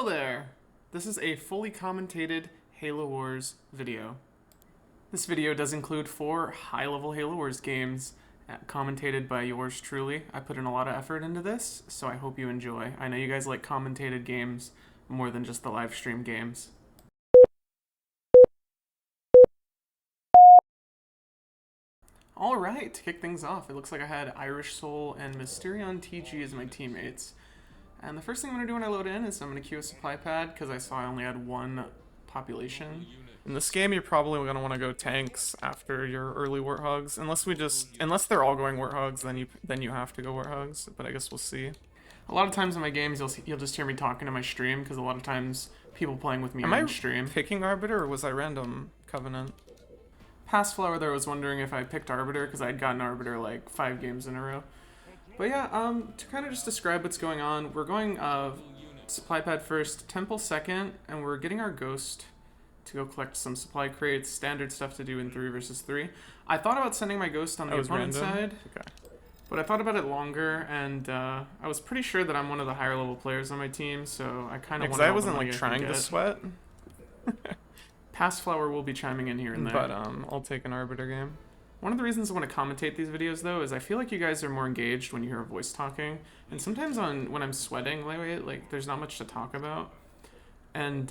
Hello there! This is a fully commentated Halo Wars video. This video does include 4 high-level Halo Wars games, commentated by yours truly. I put in a lot of effort into this, so I hope you enjoy. I know you guys like commentated games more than just the live stream games. Alright, to kick things off, it looks like I had Irish Soul and Mysterion TG as my teammates. And the first thing I'm going to do when I load in is I'm going to queue a supply pad, because I saw I only had 1 population. In this game, you're probably going to want to go tanks after your early Warthogs, unless they're all going Warthogs, then you have to go Warthogs, but I guess we'll see. A lot of times in my games, you'll just hear me talking to my stream, because a lot of times people playing with me on stream. Am I picking Arbiter, or was I random Covenant? Past Flower there was wondering if I picked Arbiter, because I'd gotten Arbiter like 5 games in a row. But yeah, to kind of just describe what's going on, we're going supply pad first, temple second, and we're getting our ghost to go collect some supply crates, standard stuff to do in 3 versus 3. I thought about sending my ghost on the opponent's side, but I thought about it longer, and I was pretty sure that I'm one of the higher level players on my team, so I kind of wanted I wasn't like trying to sweat. Past Flower will be chiming in here and there. But I'll take an Arbiter game. One of the reasons I want to commentate these videos, though, is I feel like you guys are more engaged when you hear a voice talking. And sometimes when I'm sweating, like there's not much to talk about. And,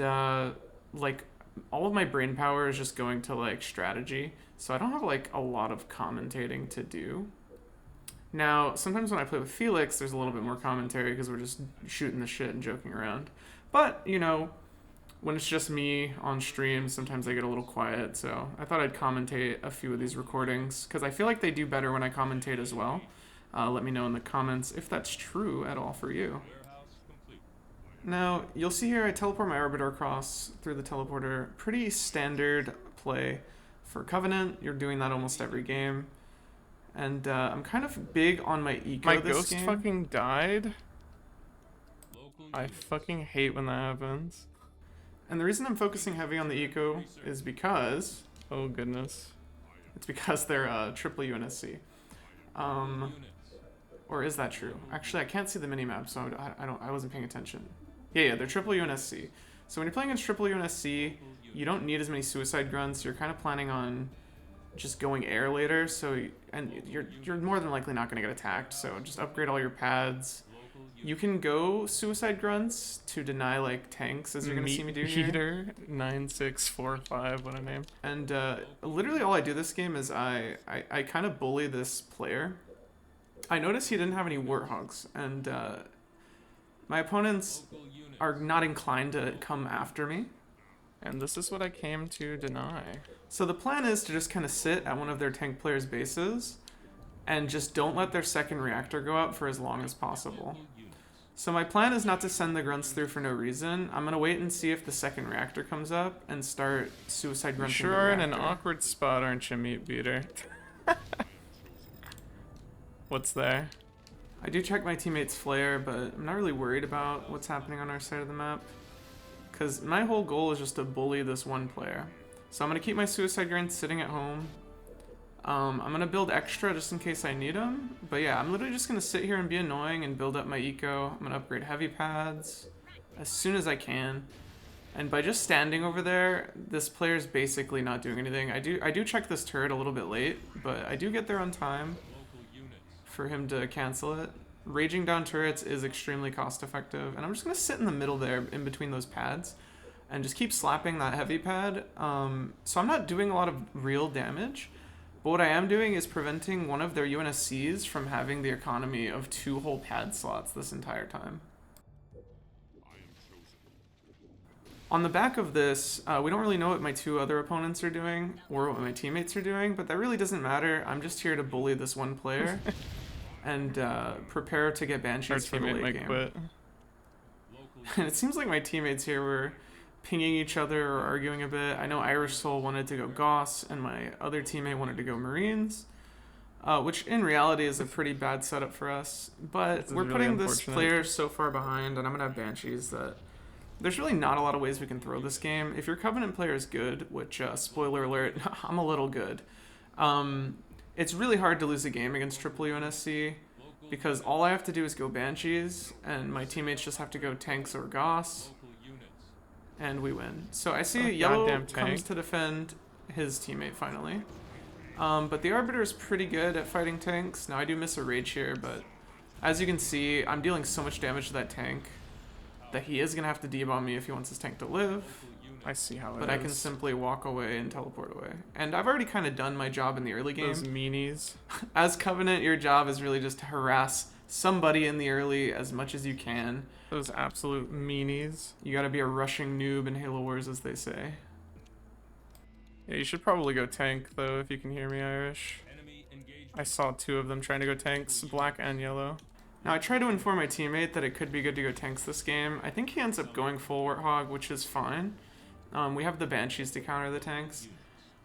like, all of my brain power is just going to, like, strategy. So I don't have, like, a lot of commentating to do. Now, sometimes when I play with Felix, there's a little bit more commentary because we're just shooting the shit and joking around. But, you know, when it's just me on stream, sometimes I get a little quiet, so I thought I'd commentate a few of these recordings, because I feel like they do better when I commentate as well. Let me know in the comments if that's true at all for you. Now, you'll see here I teleport my Arbiter across through the teleporter. Pretty standard play for Covenant. You're doing that almost every game. And I'm kind of big on my eco this game. My ghost fucking died? I fucking hate when that happens. And the reason I'm focusing heavy on the eco is because... oh goodness. It's because they're triple UNSC. Or is that true? Actually, I can't see the minimap, so I wasn't paying attention. Yeah, they're triple UNSC. So when you're playing against triple UNSC, you don't need as many suicide grunts. You're kind of planning on just going air later, and you're more than likely not going to get attacked. So just upgrade all your pads. You can go suicide grunts to deny like tanks, as you're gonna see me do here. Heater 9645, what a name. And literally all I do this game is I kind of bully this player. I noticed he didn't have any Warthogs, and my opponents are not inclined to come after me. And this is what I came to deny. So the plan is to just kind of sit at one of their tank players' bases and just don't let their second reactor go up for as long as possible. So my plan is not to send the grunts through for no reason. I'm going to wait and see if the second reactor comes up and start suicide grunting. You sure are in an awkward spot, aren't you, meat beater? What's there? I do check my teammate's flare, but I'm not really worried about what's happening on our side of the map. Because my whole goal is just to bully this one player. So I'm going to keep my suicide grunts sitting at home. I'm going to build extra just in case I need them. But yeah, I'm literally just going to sit here and be annoying and build up my eco. I'm going to upgrade heavy pads as soon as I can. And by just standing over there, this player's basically not doing anything. I do check this turret a little bit late, but I do get there on time for him to cancel it. Raging down turrets is extremely cost effective. And I'm just going to sit in the middle there in between those pads and just keep slapping that heavy pad. So I'm not doing a lot of real damage. But what I am doing is preventing one of their UNSCs from having the economy of 2 whole pad slots this entire time. On the back of this, we don't really know what my 2 other opponents are doing or what my teammates are doing, but that really doesn't matter. I'm just here to bully this one player and prepare to get Banshees for the late game. Quit. And it seems like my teammates here were pinging each other or arguing a bit. I know Irish Soul wanted to go Goss, and my other teammate wanted to go Marines, which in reality is a pretty bad setup for us. But we're really putting this player so far behind, and I'm going to have Banshees that there's really not a lot of ways we can throw this game. If your Covenant player is good, which, spoiler alert, I'm a little good, it's really hard to lose a game against triple UNSC because all I have to do is go Banshees, and my teammates just have to go tanks or Goss. and we win. So I see Oh, yellow goddamn comes tank. to defend his teammate finally. But the Arbiter is pretty good at fighting tanks. Now I do miss a rage here, but as you can see, I'm dealing so much damage to that tank that he is going to have to debomb me if he wants his tank to live. I see how it is. But I can simply walk away and teleport away. And I've already kind of done my job in the early game. Those meanies. As Covenant, your job is really just to harass somebody in the early as much as you can. Those absolute meanies. You gotta be a rushing noob in Halo Wars, as they say. Yeah, you should probably go tank, though, if you can hear me, Irish. I saw 2 of them trying to go tanks, black and yellow. Now, I try to inform my teammate that it could be good to go tanks this game. I think he ends up going full Warthog, which is fine. We have the Banshees to counter the tanks.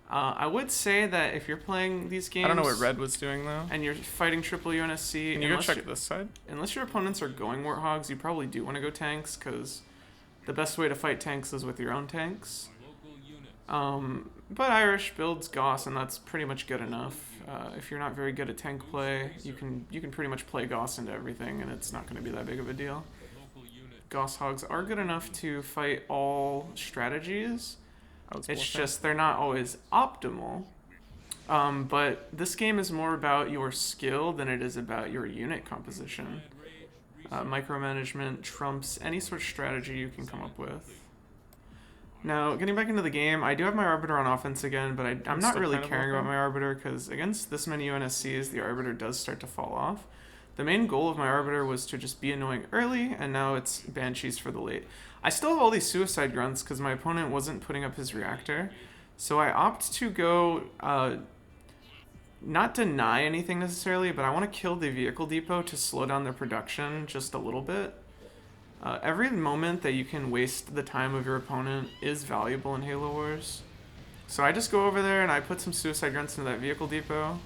I would say that if you're playing these games... I don't know what red was doing, though. And you're fighting triple UNSC... Can you go check this side? Unless your opponents are going Warthogs, you probably do want to go tanks, because the best way to fight tanks is with your own tanks. But Irish builds Gauss, and that's pretty much good enough. If you're not very good at tank play, you can pretty much play Gauss into everything, and it's not going to be that big of a deal. Gauss Hogs are good enough to fight all strategies. It's just they're not always optimal. But this game is more about your skill than it is about your unit composition. Micromanagement trumps any sort of strategy you can come up with. Now, getting back into the game, I do have my Arbiter on offense again, but I'm not really caring about my Arbiter, because against this many UNSCs, the Arbiter does start to fall off. The main goal of my Arbiter was to just be annoying early, and now it's Banshees for the late. I still have all these suicide grunts, because my opponent wasn't putting up his reactor, so I opt to go, not deny anything necessarily, but I want to kill the vehicle depot to slow down their production just a little bit. Every moment that you can waste the time of your opponent is valuable in Halo Wars. So I just go over there and I put some suicide grunts into that vehicle depot.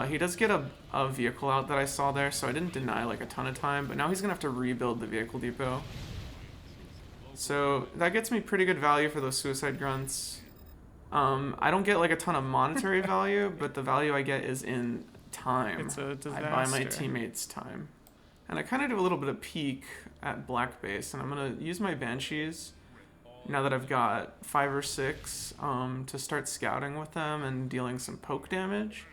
He does get a vehicle out that I saw there, so I didn't deny like a ton of time, but now he's going to have to rebuild the vehicle depot. So that gets me pretty good value for those suicide grunts. I don't get like a ton of monetary value, but the value I get is in time. It's a disaster. I buy my teammates time. And I kind of do a little bit of peek at black base, and I'm going to use my Banshees now that I've got 5 or 6 to start scouting with them and dealing some poke damage.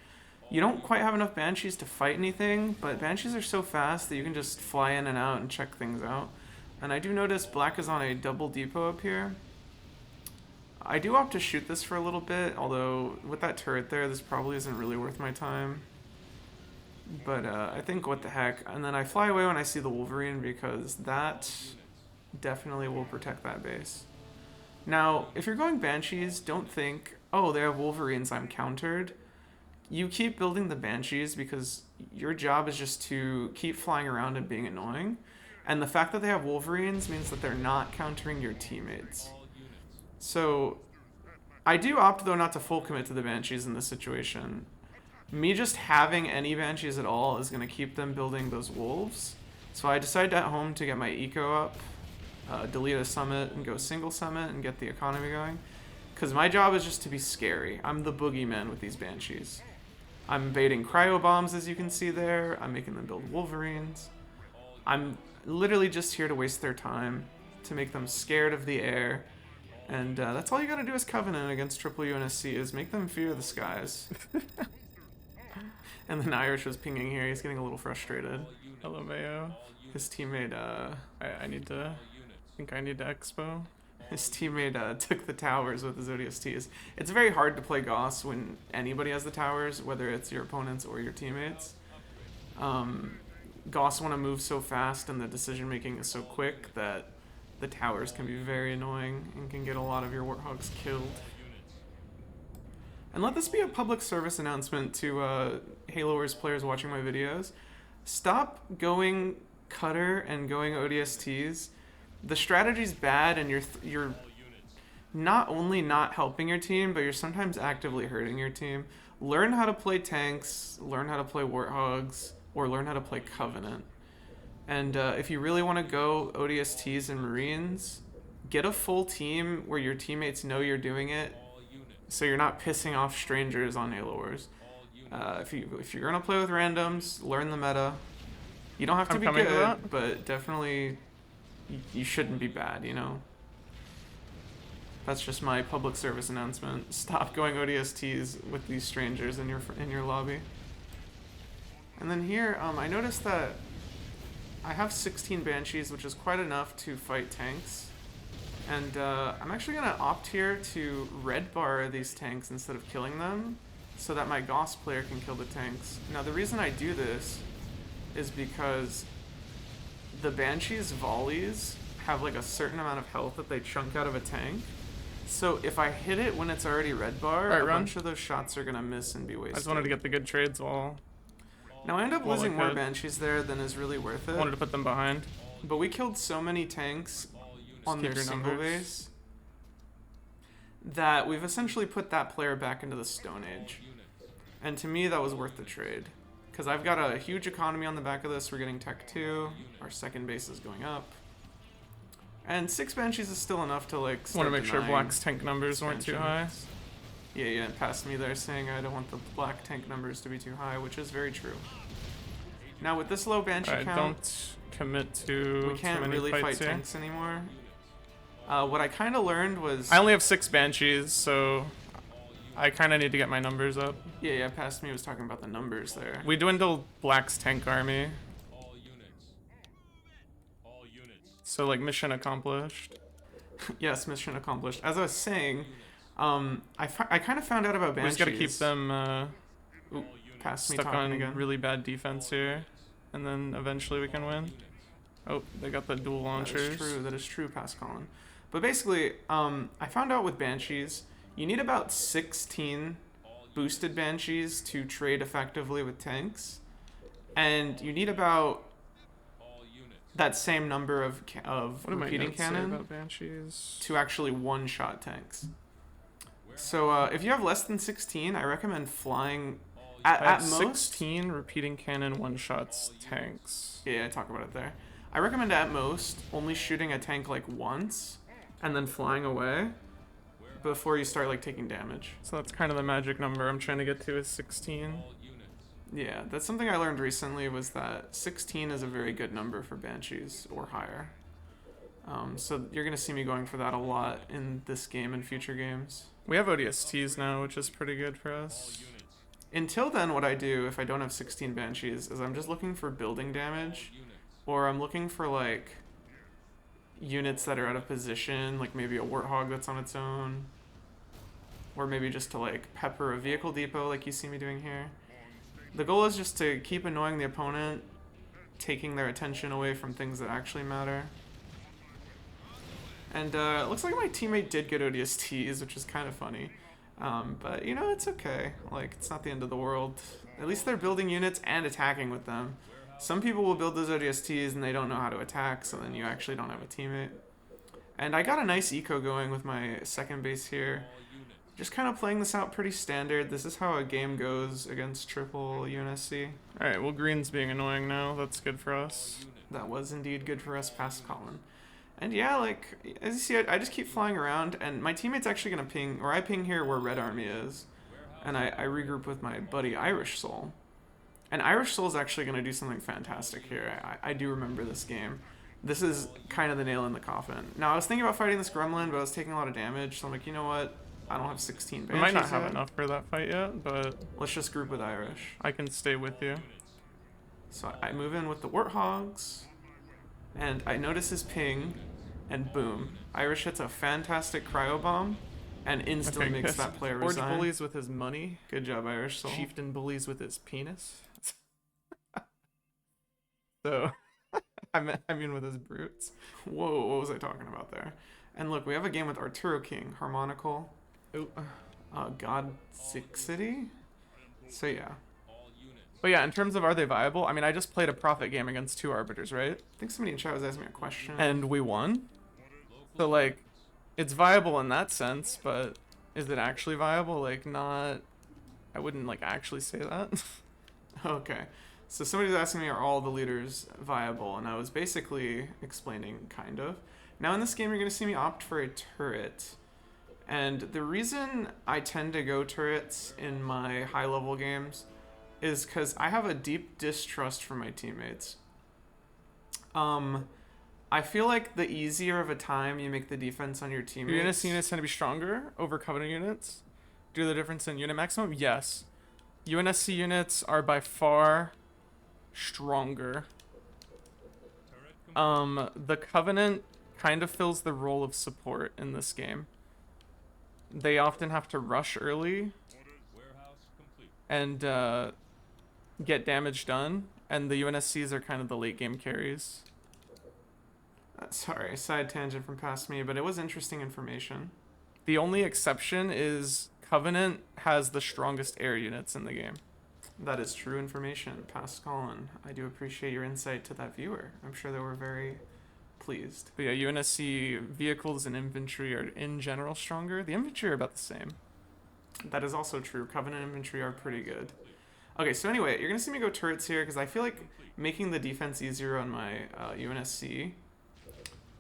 You don't quite have enough Banshees to fight anything, but Banshees are so fast that you can just fly in and out and check things out. And I do notice black is on a double depot up here. I do opt to shoot this for a little bit, although with that turret there, this probably isn't really worth my time. But I think what the heck. And then I fly away when I see the Wolverine, because that definitely will protect that base. Now, if you're going Banshees, don't think, oh, they have Wolverines, I'm countered. You keep building the Banshees because your job is just to keep flying around and being annoying. And the fact that they have Wolverines means that they're not countering your teammates. So I do opt, though, not to full commit to the Banshees in this situation. Me just having any Banshees at all is going to keep them building those wolves. So I decided at home to get my eco up, delete a summit, and go single summit and get the economy going. Because my job is just to be scary. I'm the boogeyman with these Banshees. I'm baiting cryo bombs, as you can see there. I'm making them build Wolverines. I'm literally just here to waste their time, to make them scared of the air. And that's all you gotta do as Covenant against triple UNSC, is make them fear the skies. And then Irish was pinging here. He's getting a little frustrated. LMAO. His teammate, I think I need to expo. His teammate took the towers with his ODSTs. It's very hard to play Gauss when anybody has the towers, whether it's your opponents or your teammates. Gauss want to move so fast, and the decision making is so quick that the towers can be very annoying and can get a lot of your Warthogs killed. And let this be a public service announcement to Halo Wars players watching my videos. Stop going Cutter and going ODSTs. The strategy's bad, and you're not only not helping your team, but you're sometimes actively hurting your team. Learn how to play tanks, learn how to play Warthogs, or learn how to play Covenant. And if you really want to go ODSTs and Marines, get a full team where your teammates know you're doing it, so you're not pissing off strangers on Halo Wars. If you're gonna play with randoms, learn the meta. You don't have to be good, but definitely you shouldn't be bad, you know? That's just my public service announcement. Stop going ODSTs with these strangers in your lobby. And then here, I noticed that I have 16 Banshees, which is quite enough to fight tanks. And I'm actually going to opt here to red bar these tanks instead of killing them, so that my Goss player can kill the tanks. Now the reason I do this is because the Banshee's volleys have like a certain amount of health that they chunk out of a tank. So if I hit it when it's already red bar, a bunch of those shots are going to miss and be wasted. I just wanted to get the good trades while... Now I end up losing more Banshees there than is really worth it. I wanted to put them behind. But we killed so many tanks on their single base that we've essentially put that player back into the Stone Age. And to me, that was worth the trade. Because I've got a huge economy on the back of this. We're getting Tech 2. Our second base is going up. And 6 Banshees is still enough to like start want to make sure Black's tank numbers weren't too high. Yeah, past me there saying I don't want the Black tank numbers to be too high, which is very true. Now with this low Banshee count, don't commit to we can't really fight tanks anymore. What I kind of learned was... I only have 6 Banshees, so I kind of need to get my numbers up. Yeah, past me was talking about the numbers there. We dwindled Black's tank army. So, like, mission accomplished. Yes, mission accomplished. As I was saying, I kind of found out about Banshees. We just gotta keep them past me stuck on again. really bad defense here, and then eventually we can win. Oh, they got the dual launchers. That is true, past Colin. But basically, I found out with Banshees, you need about 16 boosted Banshees to trade effectively with tanks, and you need about that same number of repeating cannon to actually one-shot tanks. So if you have less than 16, I recommend flying at most 16 repeating cannon one-shots tanks. Yeah, I talk about it there. I recommend at most only shooting a tank like once and then flying away before you start like taking damage. So that's kind of the magic number I'm trying to get to is 16. Yeah, that's something I learned recently, was that 16 is a very good number for Banshees or higher. So you're going to see me going for that a lot in this game and future games. We have ODSTs now, which is pretty good for us. Until then, what I do if I don't have 16 Banshees is I'm just looking for building damage, or I'm looking for like units that are out of position, like maybe a Warthog that's on its own, or maybe just to like pepper a vehicle depot like you see me doing here. The goal is just to keep annoying the opponent, taking their attention away from things that actually matter. And it looks like my teammate did get ODSTs, which is kind of funny. But, you know, it's okay. Like, it's not the end of the world. At least they're building units and attacking with them. Some people will build those ODSTs and they don't know how to attack, so then you actually don't have a teammate. And I got a nice eco going with my second base here. Just kind of playing this out pretty standard. This is how a game goes against triple UNSC. Alright, well green's being annoying now. That's good for us. That was indeed good for us past Colin. And yeah, like, as you see, I just keep flying around, and my teammate's actually going to ping, or I ping here where Red Army is, and I regroup with my buddy Irish Soul. And Irish Soul is actually going to do something fantastic here. I do remember this game. This is kind of the nail in the coffin. Now, I was thinking about fighting this Gremlin, but I was taking a lot of damage, so I'm like, you know what? I don't have 16 Banshees We might not have yet. enough for that fight yet, but... Let's just group with Irish. I can stay with you. So I move in with the Warthogs, and I notice his ping, and boom. Irish hits a fantastic cryo bomb, and instantly makes that player Forge resign. bullies with his money. Good job, Irish Soul. Chieftain bullies with his penis. So, I mean with his brutes. Whoa, what was I talking about there? And look, we have a game with Arturo King, Harmonical, God City. So yeah. But yeah, in terms of are they viable, I mean, I just played a profit game against 2 arbiters, right? I think somebody in chat was asking me a question. And we won. So like, it's viable in that sense, but is it actually viable? Like, not... I wouldn't like actually say that. Okay. So somebody's asking me, are all the leaders viable? And I was basically explaining, kind of. Now in this game, you're going to see me opt for a turret. And the reason I tend to go turrets in my high-level games is because I have a deep distrust for my teammates. I I feel like the easier of a time you make the defense on your Your teammates. UNSC units tend to be stronger over Covenant units. Due to the difference in unit maximum? Yes. UNSC units are by far stronger. The Covenant kind of fills the role of support in this game. They often have to rush early and get damage done, and the UNSCs are kind of the late game carries. Sorry, side tangent from past me, but it was interesting information. The only exception is Covenant has the strongest air units in the game. That is true information, past Colin. I do appreciate your insight to that viewer. I'm sure they were very pleased. But yeah, UNSC vehicles and infantry are in general stronger. The infantry are about the same. That is also true. Covenant infantry are pretty good. Okay, so anyway, you're going to see me go turrets here because I feel like making the defense easier on my UNSC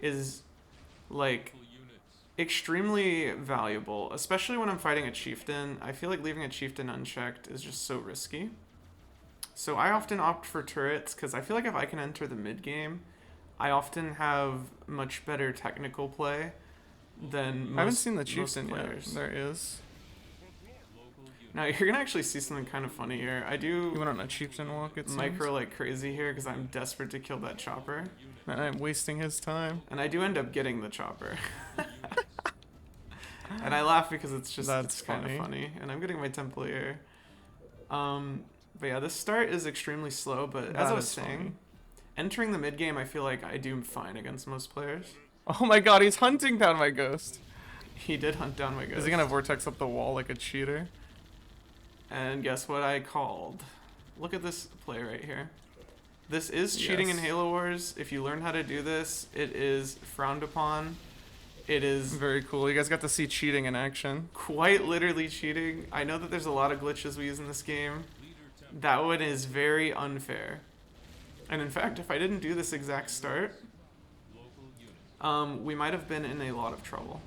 is like extremely valuable, especially when I'm fighting a chieftain. I feel like leaving a chieftain unchecked is just so risky. So I often opt for turrets because I feel like if I can enter the mid game, I often have much better technical play than most. I haven't seen the chieftain players. yet. There is. Now you're gonna actually see something kind of funny here. I do. You went on a chieftain walk. It micro like crazy here because I'm desperate to kill that chopper. And I'm wasting his time. And I do end up getting the chopper. And I laugh because it's just That's kind of funny. And I'm getting my template here. But yeah, this start is extremely slow, but as I was saying, entering the mid game, I feel like I do fine against most players. Oh my god, he's hunting down my ghost. He did hunt down my ghost. Is he gonna vortex up the wall like a cheater? And guess what I called? Look at this play right here. This is cheating in Halo Wars. If you learn how to do this, it is frowned upon. It is very cool. You guys got to see cheating in action. Quite literally cheating. I know that there's a lot of glitches we use in this game. That one is very unfair. And in fact, if I didn't do this exact start, we might have been in a lot of trouble.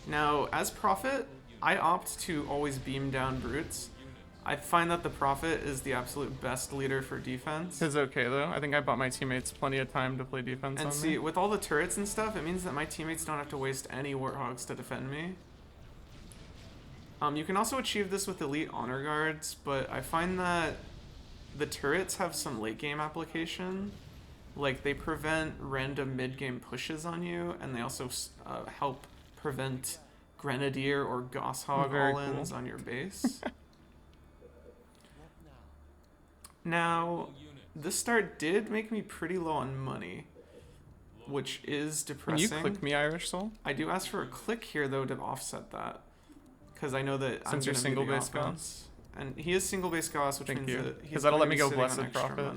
Now, as Prophet, I opt to always beam down brutes. I find that the Prophet is the absolute best leader for defense. It's okay though. I think I bought my teammates plenty of time to play defense. And see, with all the turrets and stuff, it means that my teammates don't have to waste any Warthogs to defend me. You can also achieve this with elite honor guards, but I find that the turrets have some late game application. Like they prevent random mid game pushes on you, and they also help prevent Grenadier or Gosshog all-ins on your base. Now, this start did make me pretty low on money, which is depressing. Can you click me, Irish Soul? I do ask for a click here, though, to offset that. Because I know that since you're single base Gauss. And he is single base Gauss, which means that because that'll let me go Blessed Prophet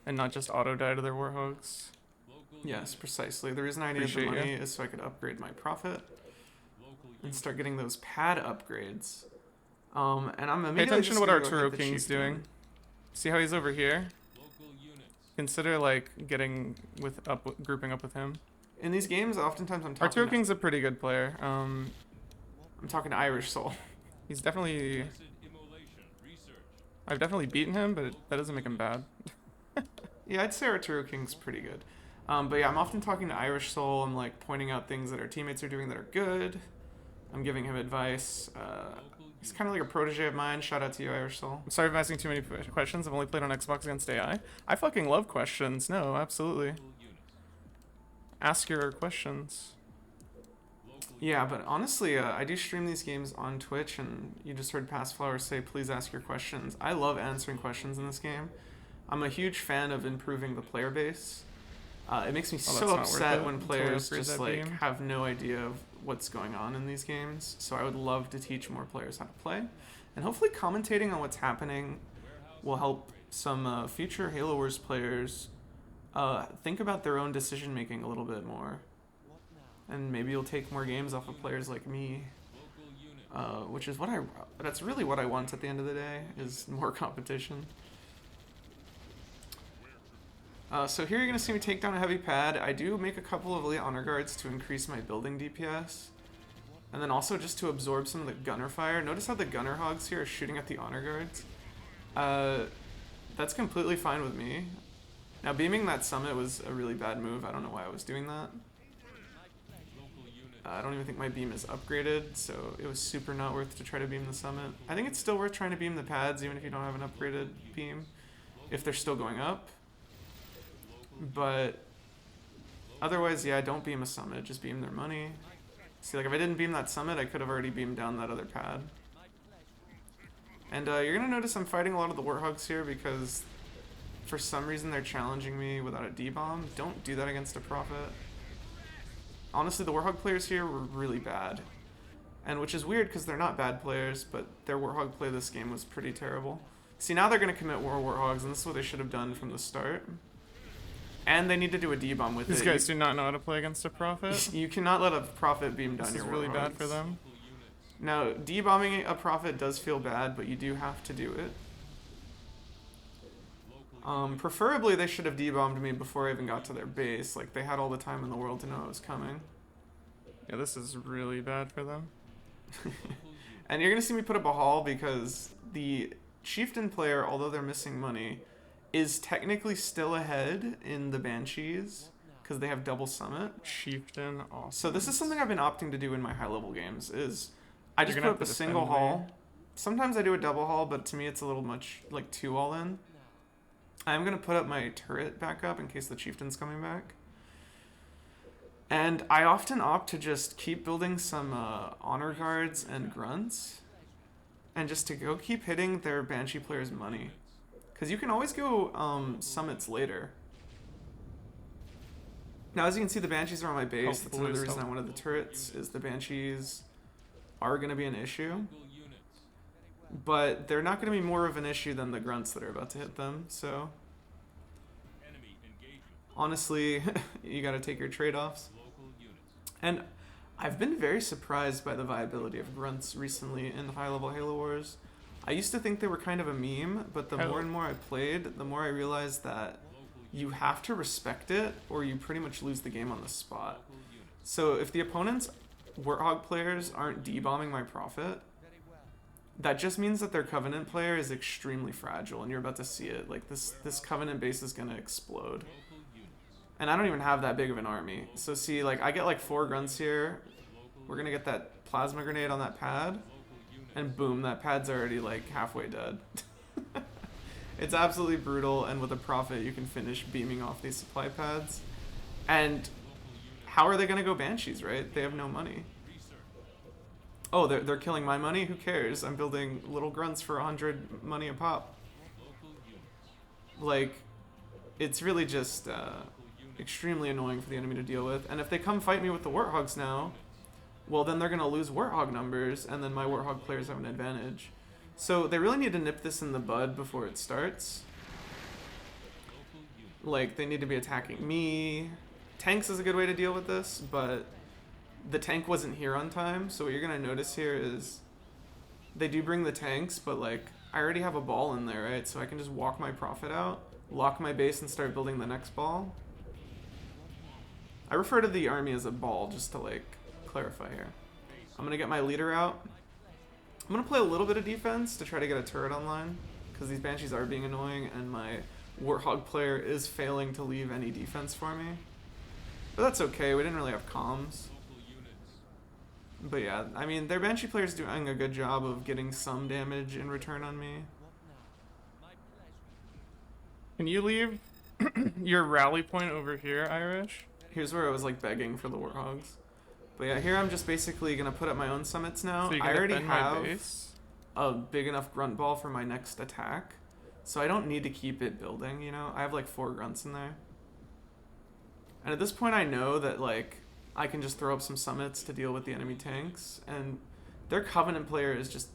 and not just auto die to their Warhogs. Yes, precisely. The reason I needed the money is so I could upgrade my Prophet and start getting those pad upgrades. And I'm immediately pay attention to what Arturo King's doing. See how he's over here? Consider like grouping up with him. In these games, oftentimes I'm talking. Arturo King's a pretty good player. I'm talking to Irish Soul. He's definitely. I've definitely beaten him, but that doesn't make him bad. Yeah, I'd say Arturo King's pretty good. But yeah, I'm often talking to Irish Soul. I'm like pointing out things that our teammates are doing that are good. I'm giving him advice. He's kind of like a protege of mine. Shout out to you, Irish Soul. I'm sorry if I'm asking too many questions. I've only played on Xbox against AI. I fucking love questions. No, absolutely. Ask your questions. Yeah, but honestly, I do stream these games on Twitch, and you just heard Past Flowers say, please ask your questions. I love answering questions in this game. I'm a huge fan of improving the player base. It makes me so upset when players just like have no idea of what's going on in these games. So I would love to teach more players how to play, and hopefully commentating on what's happening will help some future Halo Wars players think about their own decision making a little bit more, and maybe you'll take more games off of players like me, which is that's really what I want at the end of the day, is more competition. So here you're going to see me take down a heavy pad. I do make a couple of elite honor guards to increase my building DPS. And then also just to absorb some of the gunner fire. Notice how the gunner hogs here are shooting at the honor guards. That's completely fine with me. Now, beaming that summit was a really bad move. I don't know why I was doing that. I don't even think my beam is upgraded, so it was super not worth to try to beam the summit. I think it's still worth trying to beam the pads, even if you don't have an upgraded beam, if they're still going up. But otherwise, yeah, don't beam a summit, just beam their money. See, like if I didn't beam that summit, I could have already beamed down that other pad. And you're gonna notice I'm fighting a lot of the Warthogs here because for some reason they're challenging me without a D-bomb. Don't do that against a Prophet. Honestly, the Warthog players here were really bad. And which is weird because they're not bad players, but their Warthog play this game was pretty terrible. See, now they're going to commit more Warthogs, and this is what they should have done from the start. And they need to do a D-bomb with it. These guys do not know how to play against a Prophet. You cannot let a Prophet beam down your Warthogs. This is really bad for them. Now, D-bombing a Prophet does feel bad, but you do have to do it. Preferably they should have D-bombed me before I even got to their base. Like, they had all the time in the world to know I was coming. Yeah, this is really bad for them. And you're going to see me put up a haul because the Chieftain player, although they're missing money, is technically still ahead in the Banshees because they have double summit. Chieftain, awesome. So this is something I've been opting to do in my high-level games, is I just put up a single haul. Sometimes I do a double haul, but to me it's a little much, like 2 all-in. I'm going to put up my turret back up in case the Chieftain's coming back. And I often opt to just keep building some honor guards and grunts. And just to go keep hitting their Banshee players' money. Because you can always go summits later. Now, as you can see, the Banshees are on my base. That's another reason I wanted the turrets, is the Banshees are going to be an issue. But they're not going to be more of an issue than the grunts that are about to hit them, so honestly, you got to take your trade-offs. And I've been very surprised by the viability of grunts recently in high-level Halo Wars. I used to think they were kind of a meme, but the more and more I played, the more I realized that you have to respect it or you pretty much lose the game on the spot. So if the opponent's Warthog players aren't D-bombing my Prophet, that just means that their Covenant player is extremely fragile, and you're about to see it. Like, this Covenant base is going to explode. And I don't even have that big of an army. So see, like, I get like 4 grunts here. We're going to get that plasma grenade on that pad. And boom, that pad's already like halfway dead. It's absolutely brutal, and with a Prophet you can finish beaming off these supply pads. And how are they going to go Banshees, right? They have no money. Oh, they're killing my money? Who cares? I'm building little grunts for 100 money a pop. Like, it's really just extremely annoying for the enemy to deal with. And if they come fight me with the Warthogs now, well, then they're going to lose Warthog numbers, and then my Warthog players have an advantage. So they really need to nip this in the bud before it starts. Like, they need to be attacking me. Tanks is a good way to deal with this, but the tank wasn't here on time, so what you're going to notice here is they do bring the tanks, but like, I already have a ball in there, right? So I can just walk my Prophet out, lock my base, and start building the next ball. I refer to the army as a ball, just to like clarify here. I'm going to get my leader out. I'm going to play a little bit of defense to try to get a turret online, because these Banshees are being annoying, and my Warthog player is failing to leave any defense for me. But that's okay, we didn't really have comms. But yeah, I mean, their Banshee player's doing a good job of getting some damage in return on me. Can you leave your rally point over here, Irish? Here's where I was like begging for the Warthogs. But yeah, here I'm just basically going to put up my own summits now. So I already have a big enough grunt ball for my next attack. So I don't need to keep it building, you know? I have like 4 grunts in there. And at this point I know that like I can just throw up some summits to deal with the enemy tanks. And their Covenant player is just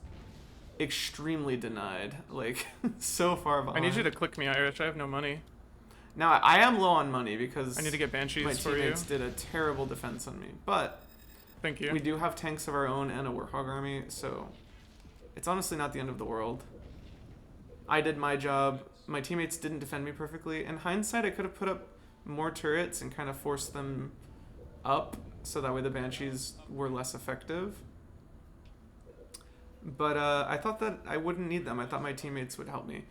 extremely denied. Like, so far behind. I need you to click me, Irish. I have no money. Now, I am low on money because I need to get Banshees my for you. teammates did a terrible defense on me. But thank you. We do have tanks of our own and a Warthog army, so it's honestly not the end of the world. I did my job. My teammates didn't defend me perfectly. In hindsight, I could have put up more turrets and kind of forced them up, so that way the Banshees were less effective. But I thought that I wouldn't need them. I thought my teammates would help me.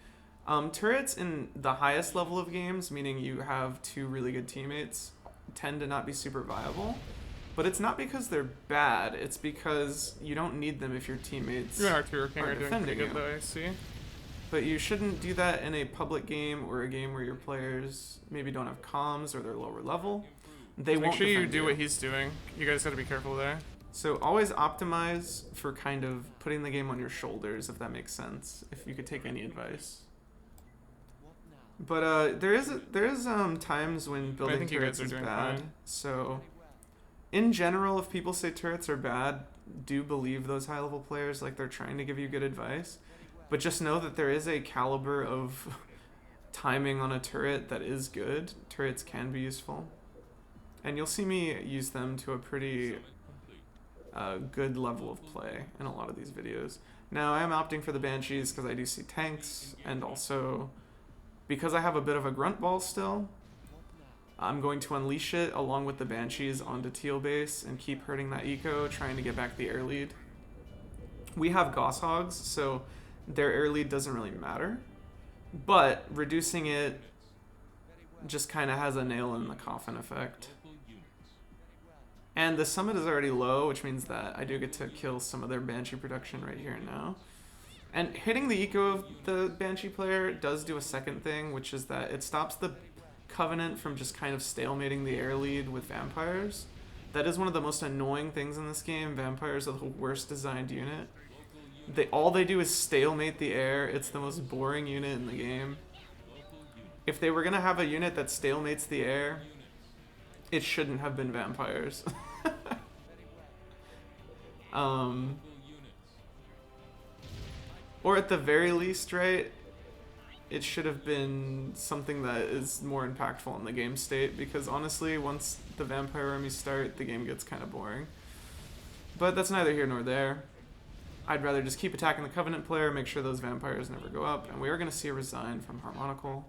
Turrets in the highest level of games, meaning you have two really good teammates, tend to not be super viable. But it's not because they're bad, it's because you don't need them if your teammates You and Arthur King are are doing pretty defending good you. though, I see. But you shouldn't do that in a public game or a game where your players maybe don't have comms or they're lower level. They Make won't sure you defend do what he's doing. You guys gotta be careful there. So always optimize for kind of putting the game on your shoulders, if that makes sense. If you could take any advice. But there is times when building think you turrets guys are is doing bad. fine. So in general, if people say turrets are bad, do believe those high level players, like they're trying to give you good advice. But just know that there is a caliber of timing on a turret that is good. Turrets can be useful. And you'll see me use them to a pretty good level of play in a lot of these videos. Now, I am opting for the Banshees because I do see tanks, and also because I have a bit of a grunt ball still, I'm going to unleash it along with the Banshees onto teal base and keep hurting that eco, trying to get back the air lead. We have Gosshogs, so their air lead doesn't really matter, but reducing it just kind of has a nail in the coffin effect. And the summit is already low, which means that I do get to kill some of their Banshee production right here and now. And hitting the eco of the Banshee player does do a second thing, which is that it stops the Covenant from just kind of stalemating the air lead with vampires. That is one of the most annoying things in this game. Vampires are the worst designed unit. All they do is stalemate the air. It's the most boring unit in the game. If they were going to have a unit that stalemates the air, it shouldn't have been vampires. Or at the very least, right, it should have been something that is more impactful in the game state, because honestly, once the vampire armies start, the game gets kind of boring. But that's neither here nor there. I'd rather just keep attacking the Covenant player, make sure those vampires never go up, and we are going to see a resign from Harmonical.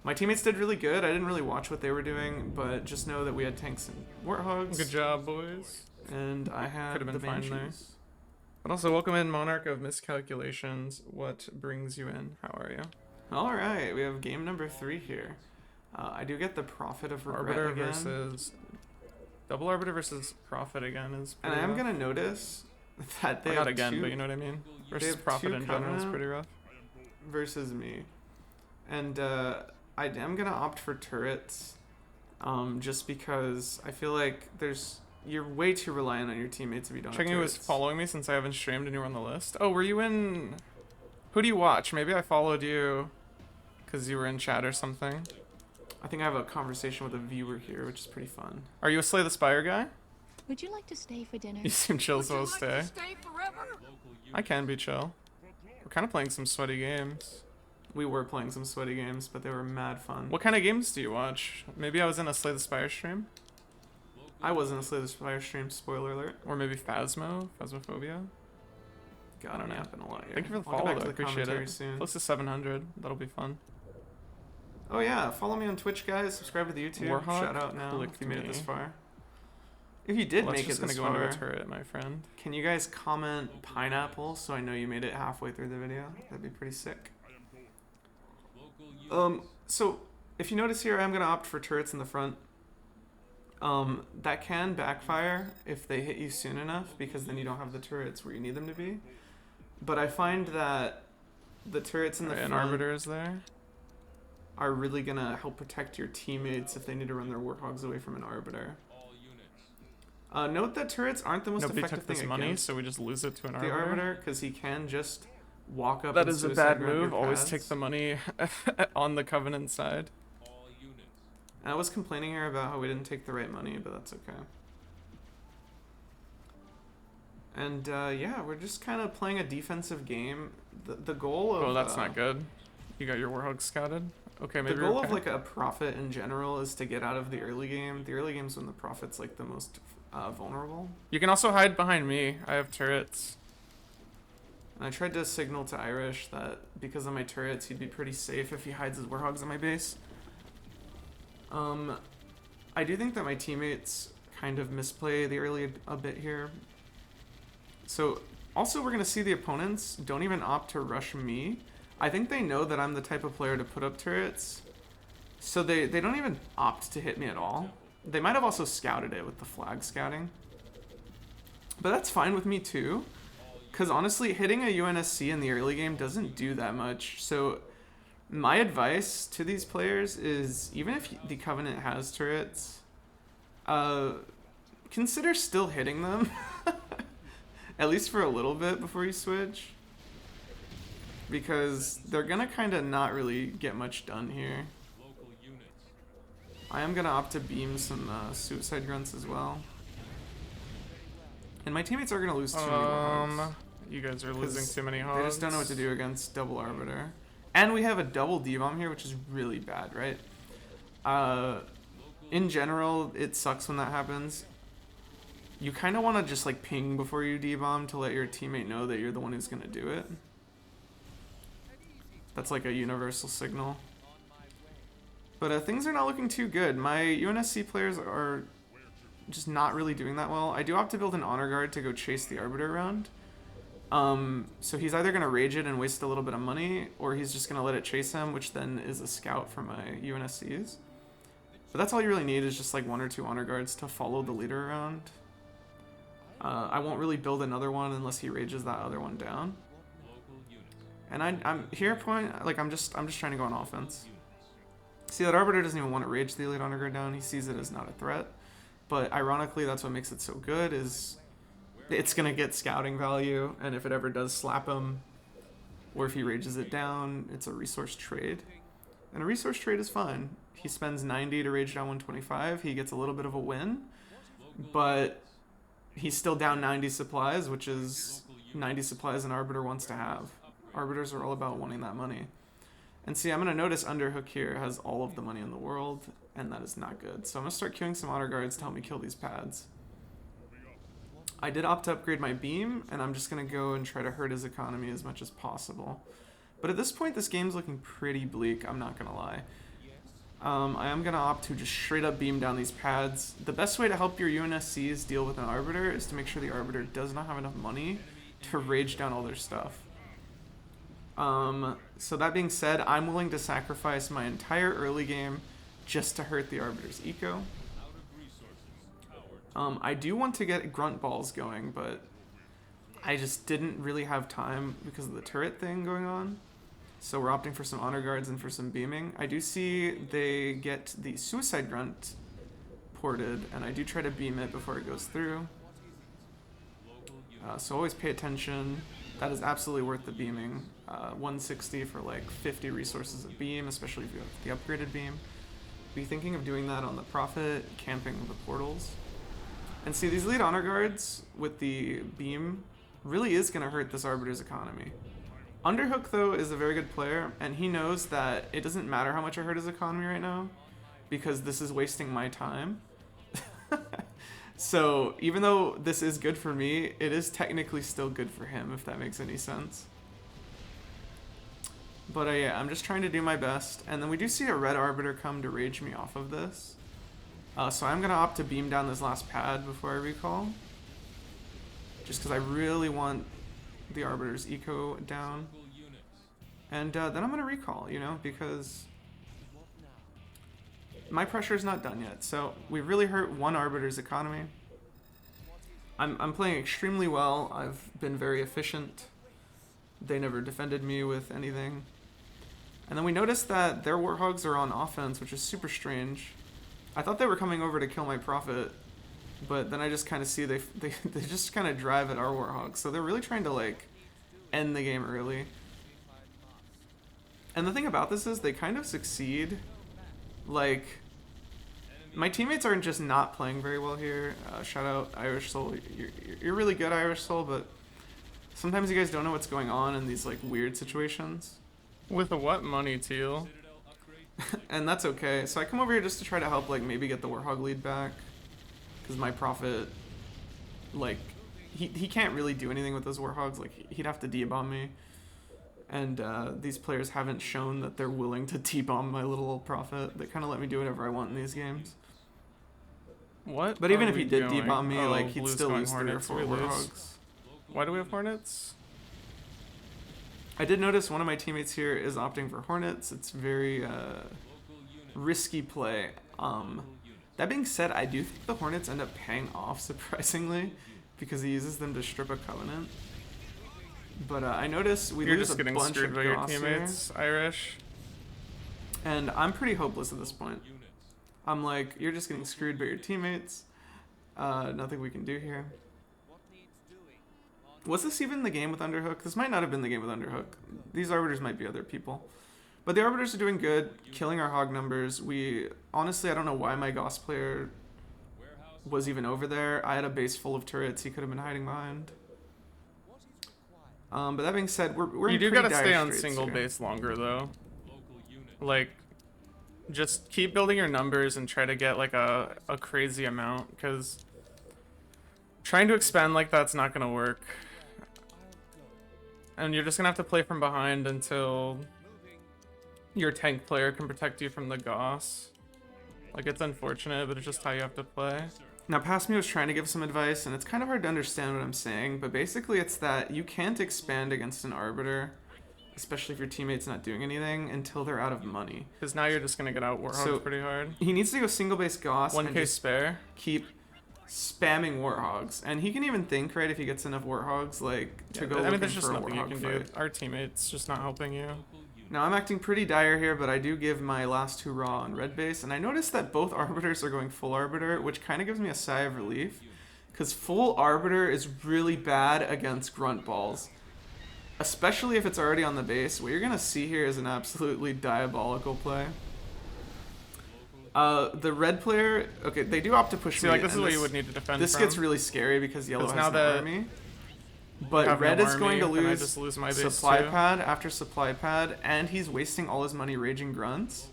My teammates did really good. I didn't really watch what they were doing, but just know that we had tanks and warthogs. Good job, boys. And I had Could have been the fine there. Banshees. But also, welcome in, Monarch of Miscalculations. What brings you in? How are you? Alright, we have game number 3 here. I do get the Prophet of Regret Arbiter again. versus... Double Arbiter versus Prophet again is And pretty I am rough. going to notice that they Well, have not again, two but you know what I mean? Versus have Prophet two in general is Covenant pretty rough. versus me. And I am going to opt for turrets, just because I feel like you're way too reliant on your teammates if you don't Checking have who was turrets. following me since I haven't streamed and you were on the list. Oh, were you in... Who do you watch? Maybe I followed you because you were in chat or something. I think I have a conversation with a viewer here, which is pretty fun. Are you a Slay the Spire guy? Would you like to stay for dinner? You seem chill, Would so you I'll like stay. to stay forever? I can be chill. We're kind of playing some sweaty games. We were playing some sweaty games, but they were mad fun. What kind of games do you watch? Maybe I was in a Slay the Spire stream? I wasn't a Slay the Spire stream, spoiler alert. Or maybe Phasmophobia? God, I don't know. yapping a lot here. Thank you for the I'll get follow, back though. to I the appreciate commentary it. soon. Close to 700. That'll be fun. Oh yeah, follow me on Twitch, guys. Subscribe to the YouTube. Warhawk Shout out now if you made it this me. far. If you did Well, make that's it just this gonna go far, into a turret, my friend. can you guys comment pineapple so I know you made it halfway through the video? That'd be pretty sick. So if you notice here, I'm gonna opt for turrets in the front. That can backfire if they hit you soon enough, because then you don't have the turrets where you need them to be. But I find that the turrets in the An front Arbiter is there. are really gonna help protect your teammates if they need to run their warthogs away from an Arbiter. Note that turrets aren't the most Nobody effective took this thing money, against so we just lose it to an the Arbiter. Arbiter, because he can just walk up. That and is a suicide bad grab your move. Always pads. take the money on the Covenant side. And I was complaining here about how we didn't take the right money, but that's okay. And yeah, we're just kind of playing a defensive game. The goal of Oh, that's not good. You got your Warhog scouted? Okay, maybe the goal okay. of like a Prophet in general is to get out of the early game. The early game's when the Prophet's like the most vulnerable. You can also hide behind me. I have turrets. And I tried to signal to Irish that because of my turrets, he'd be pretty safe if he hides his warhogs on my base. I do think that my teammates kind of misplay the early a bit here. So also we're gonna see the opponents don't even opt to rush me. I think they know that I'm the type of player to put up turrets, so they don't even opt to hit me at all. They might have also scouted it with the flag scouting. But that's fine with me too, because honestly, hitting a UNSC in the early game doesn't do that much. So my advice to these players is, even if the Covenant has turrets, consider still hitting them, at least for a little bit before you switch. Because they're gonna kind of not really get much done here. I am gonna opt to beam some suicide grunts as well. And my teammates are gonna lose too many warhogs. You guys are losing too many hogs. They just don't know what to do against double arbiter. And we have a double D-bomb here, which is really bad, right? In general, it sucks when that happens. You kind of want to just like ping before you D-bomb to let your teammate know that you're the one who's gonna do it. That's like a universal signal. But things are not looking too good. My UNSC players are just not really doing that well. I do opt to build an honor guard to go chase the arbiter around. So he's either going to rage it and waste a little bit of money, or he's just going to let it chase him, which then is a scout for my UNSCs. But that's all you really need, is just like 1 or 2 honor guards to follow the leader around. I won't really build another one unless he rages that other one down. And I'm here I'm just trying to go on offense. See, that arbiter doesn't even want to rage the elite honor guard down. He sees it as not a threat. But ironically, that's what makes it so good, is it's gonna get scouting value, and if it ever does slap him, or if he rages it down, it's a resource trade. And a resource trade is fine. He spends 90 to rage down 125. He gets a little bit of a win, but he's still down 90 supplies, which is 90 supplies an arbiter wants to have. Arbiters are all about wanting that money. And see, I'm going to notice Underhook here has all of the money in the world, and that is not good. So I'm going to start queuing some honor guards to help me kill these pads. I did opt to upgrade my beam, and I'm just going to go and try to hurt his economy as much as possible. But at this point, this game's looking pretty bleak, I'm not going to lie. I am going to opt to just straight up beam down these pads. The best way to help your UNSCs deal with an arbiter is to make sure the arbiter does not have enough money to rage down all their stuff. So that being said, I'm willing to sacrifice my entire early game just to hurt the arbiter's eco. I do want to get grunt balls going, but I just didn't really have time because of the turret thing going on. So we're opting for some honor guards and for some beaming. I do see they get the suicide grunt ported, and I do try to beam it before it goes through. So always pay attention. That is absolutely worth the beaming. 160 for like 50 resources of beam, especially if you have the upgraded beam. Be thinking of doing that on the Prophet, camping the portals. And see, these lead honor guards with the beam really is going to hurt this arbiter's economy. Underhook, though, is a very good player, and he knows that it doesn't matter how much I hurt his economy right now, because this is wasting my time. So even though this is good for me, it is technically still good for him, if that makes any sense. But yeah, I'm just trying to do my best. And then we do see a red arbiter come to rage me off of this. So I'm going to opt to beam down this last pad before I recall. Just because I really want the arbiter's eco down. And then I'm going to recall, you know, because my pressure is not done yet. So we really hurt one arbiter's economy. I'm playing extremely well. I've been very efficient. They never defended me with anything. And then we noticed that their warhogs are on offense, which is super strange. I thought they were coming over to kill my Prophet, but then I just kind of see they just kind of drive at our warhogs. So they're really trying to like end the game early. And the thing about this is they kind of succeed. Like, my teammates are just not playing very well here. Shout out Irish Soul. You're really good, Irish Soul, but sometimes you guys don't know what's going on in these like weird situations. With a what money, Teal? And that's okay. So I come over here just to try to help, like, maybe get the Warhog lead back. Because my Prophet, like, he can't really do anything with those Warhogs. Like, he'd have to D-bomb me. And these players haven't shown that they're willing to D-bomb my little old Prophet. They kind of let me do whatever I want in these games. What? But even if he did D-bomb me, like, he'd Blue's still going lose 3 or Hornets. 4 Warhogs. Why do we have Hornets? I did notice one of my teammates here is opting for Hornets. It's very risky play. That being said, I do think the Hornets end up paying off surprisingly because he uses them to strip a Covenant. But I notice we You're lose just a getting bunch screwed of by your Goss here, teammates, Irish. and I'm pretty hopeless at this point. I'm like, you're just getting screwed by your teammates. Nothing we can do here. Was this even the game with Underhook? This might not have been the game with Underhook. These Arbiters might be other people. But the Arbiters are doing good, killing our hog numbers. Honestly, I don't know why my Goss player was even over there. I had a base full of turrets he could have been hiding behind. But that being said, we're You in do pretty gotta dire stay on straits single here. base longer though. Like, just keep building your numbers and try to get like a crazy amount, because trying to expand like that's not gonna work. And you're just gonna have to play from behind until your tank player can protect you from the Goss. Like, it's unfortunate, but it's just how you have to play. Now, past me was trying to give some advice, and it's kind of hard to understand what I'm saying, but basically it's that you can't expand against an Arbiter, especially if your teammate's not doing anything, until they're out of money. Because now you're just gonna get out Warhogs So- pretty hard. He needs to go single base Goss and 1k just spare. keep spamming Warhogs. And he can even think, right, if he gets enough Warhogs, like, to go I mean, looking there's just for a nothing you Warhog can fight. do. Our teammates just not helping you. Now, I'm acting pretty dire here, but I do give my last hurrah on red base, and I noticed that both Arbiters are going full Arbiter, which kind of gives me a sigh of relief, because full Arbiter is really bad against grunt balls, especially if it's already on the base. What you're going to see here is an absolutely diabolical play. The red player, okay, they do opt to push See, me, like, this is and what you would need to defend this from. gets really scary because yellow 'Cause has now no that army. have But red no is going to army, then I lose just lose my base supply too. pad after supply pad, and he's wasting all his money raging grunts.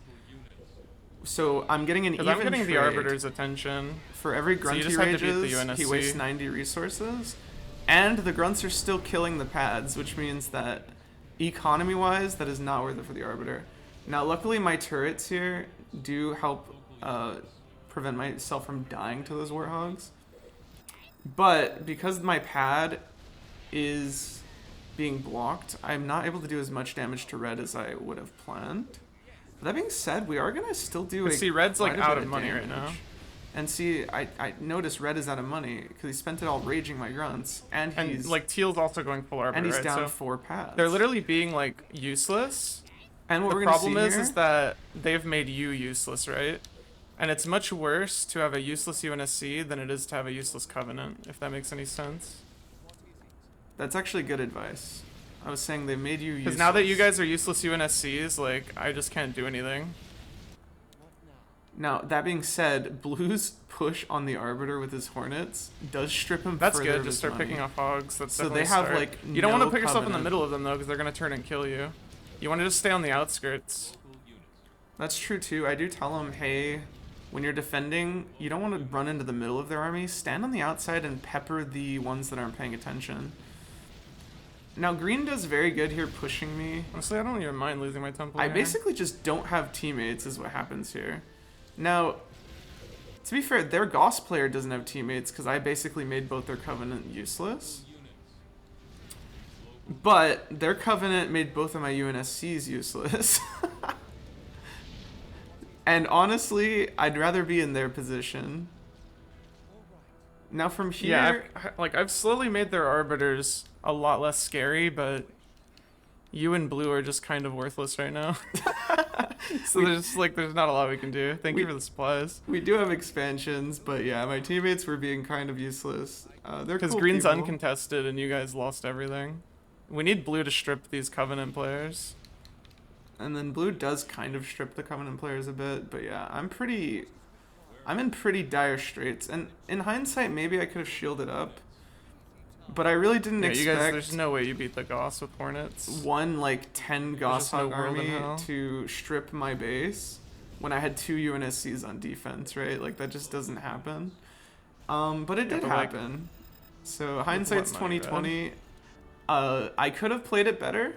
So I'm getting an Because even I'm getting the trade. Arbiter's attention. For every grunt you he just have to beat the rages, he UNSC. wastes 90 resources. And the grunts are still killing the pads, which means that economy-wise, that is not worth it for the Arbiter. Now, luckily, my turrets here do help prevent myself from dying to those Warhogs. But because my pad is being blocked, I'm not able to do as much damage to red as I would have planned. That being said, we are going to still do But see, red's like quite a out bit of money right damage. now. And see, I noticed red is out of money because he spent it all raging my grunts, and And he's like teal's also going full Arbiter, and he's right? down So 4 pads. they're literally being like useless. And what The we're gonna problem see is here, that they've made you useless, right? And it's much worse to have a useless UNSC than it is to have a useless Covenant, if that makes any sense. that's actually good advice. I was saying they made you useless. Because now that you guys are useless UNSCs, like, I just can't do anything. Now, that being said, Blue's push on the Arbiter with his Hornets does strip him That's further good, of just his start money. picking off hogs. That's So definitely they a have, start. like, You don't want to no put yourself in the Covenant. middle of them, though, because they're going to turn and kill you. You want to just stay on the outskirts. That's true too. I do tell him, hey, when you're defending, you don't want to run into the middle of their army. Stand on the outside and pepper the ones that aren't paying attention. Now, green does very good here pushing me. Honestly, I don't even mind losing my temple. I here. basically just don't have teammates is what happens here. Now, to be fair, their Goss player doesn't have teammates because I basically made both their Covenant useless. But their Covenant made both of my UNSCs useless. And honestly, I'd rather be in their position. Now from here... Yeah, I've slowly made their arbiters a lot less scary, but you and blue are just kind of worthless right now. So there's not a lot we can do. Thank you for the supplies. We do have expansions, but yeah, my teammates were being kind of useless. They're Because cool green's people. uncontested and you guys lost everything. We need blue to strip these Covenant players. And then blue does kind of strip the Covenant players a bit, but yeah, I'm in pretty dire straits. And in hindsight, maybe I could have shielded up, but I really didn't Yeah, you guys, expect there's no way you beat the Goss with Hornets. one like 10 just no Goshawk world in army hell. to strip my base when I had 2 UNSCs on defense, right? Like that just doesn't happen. But it Yeah, did but, like, happen. So hindsight's what money, 2020. I could have played it better.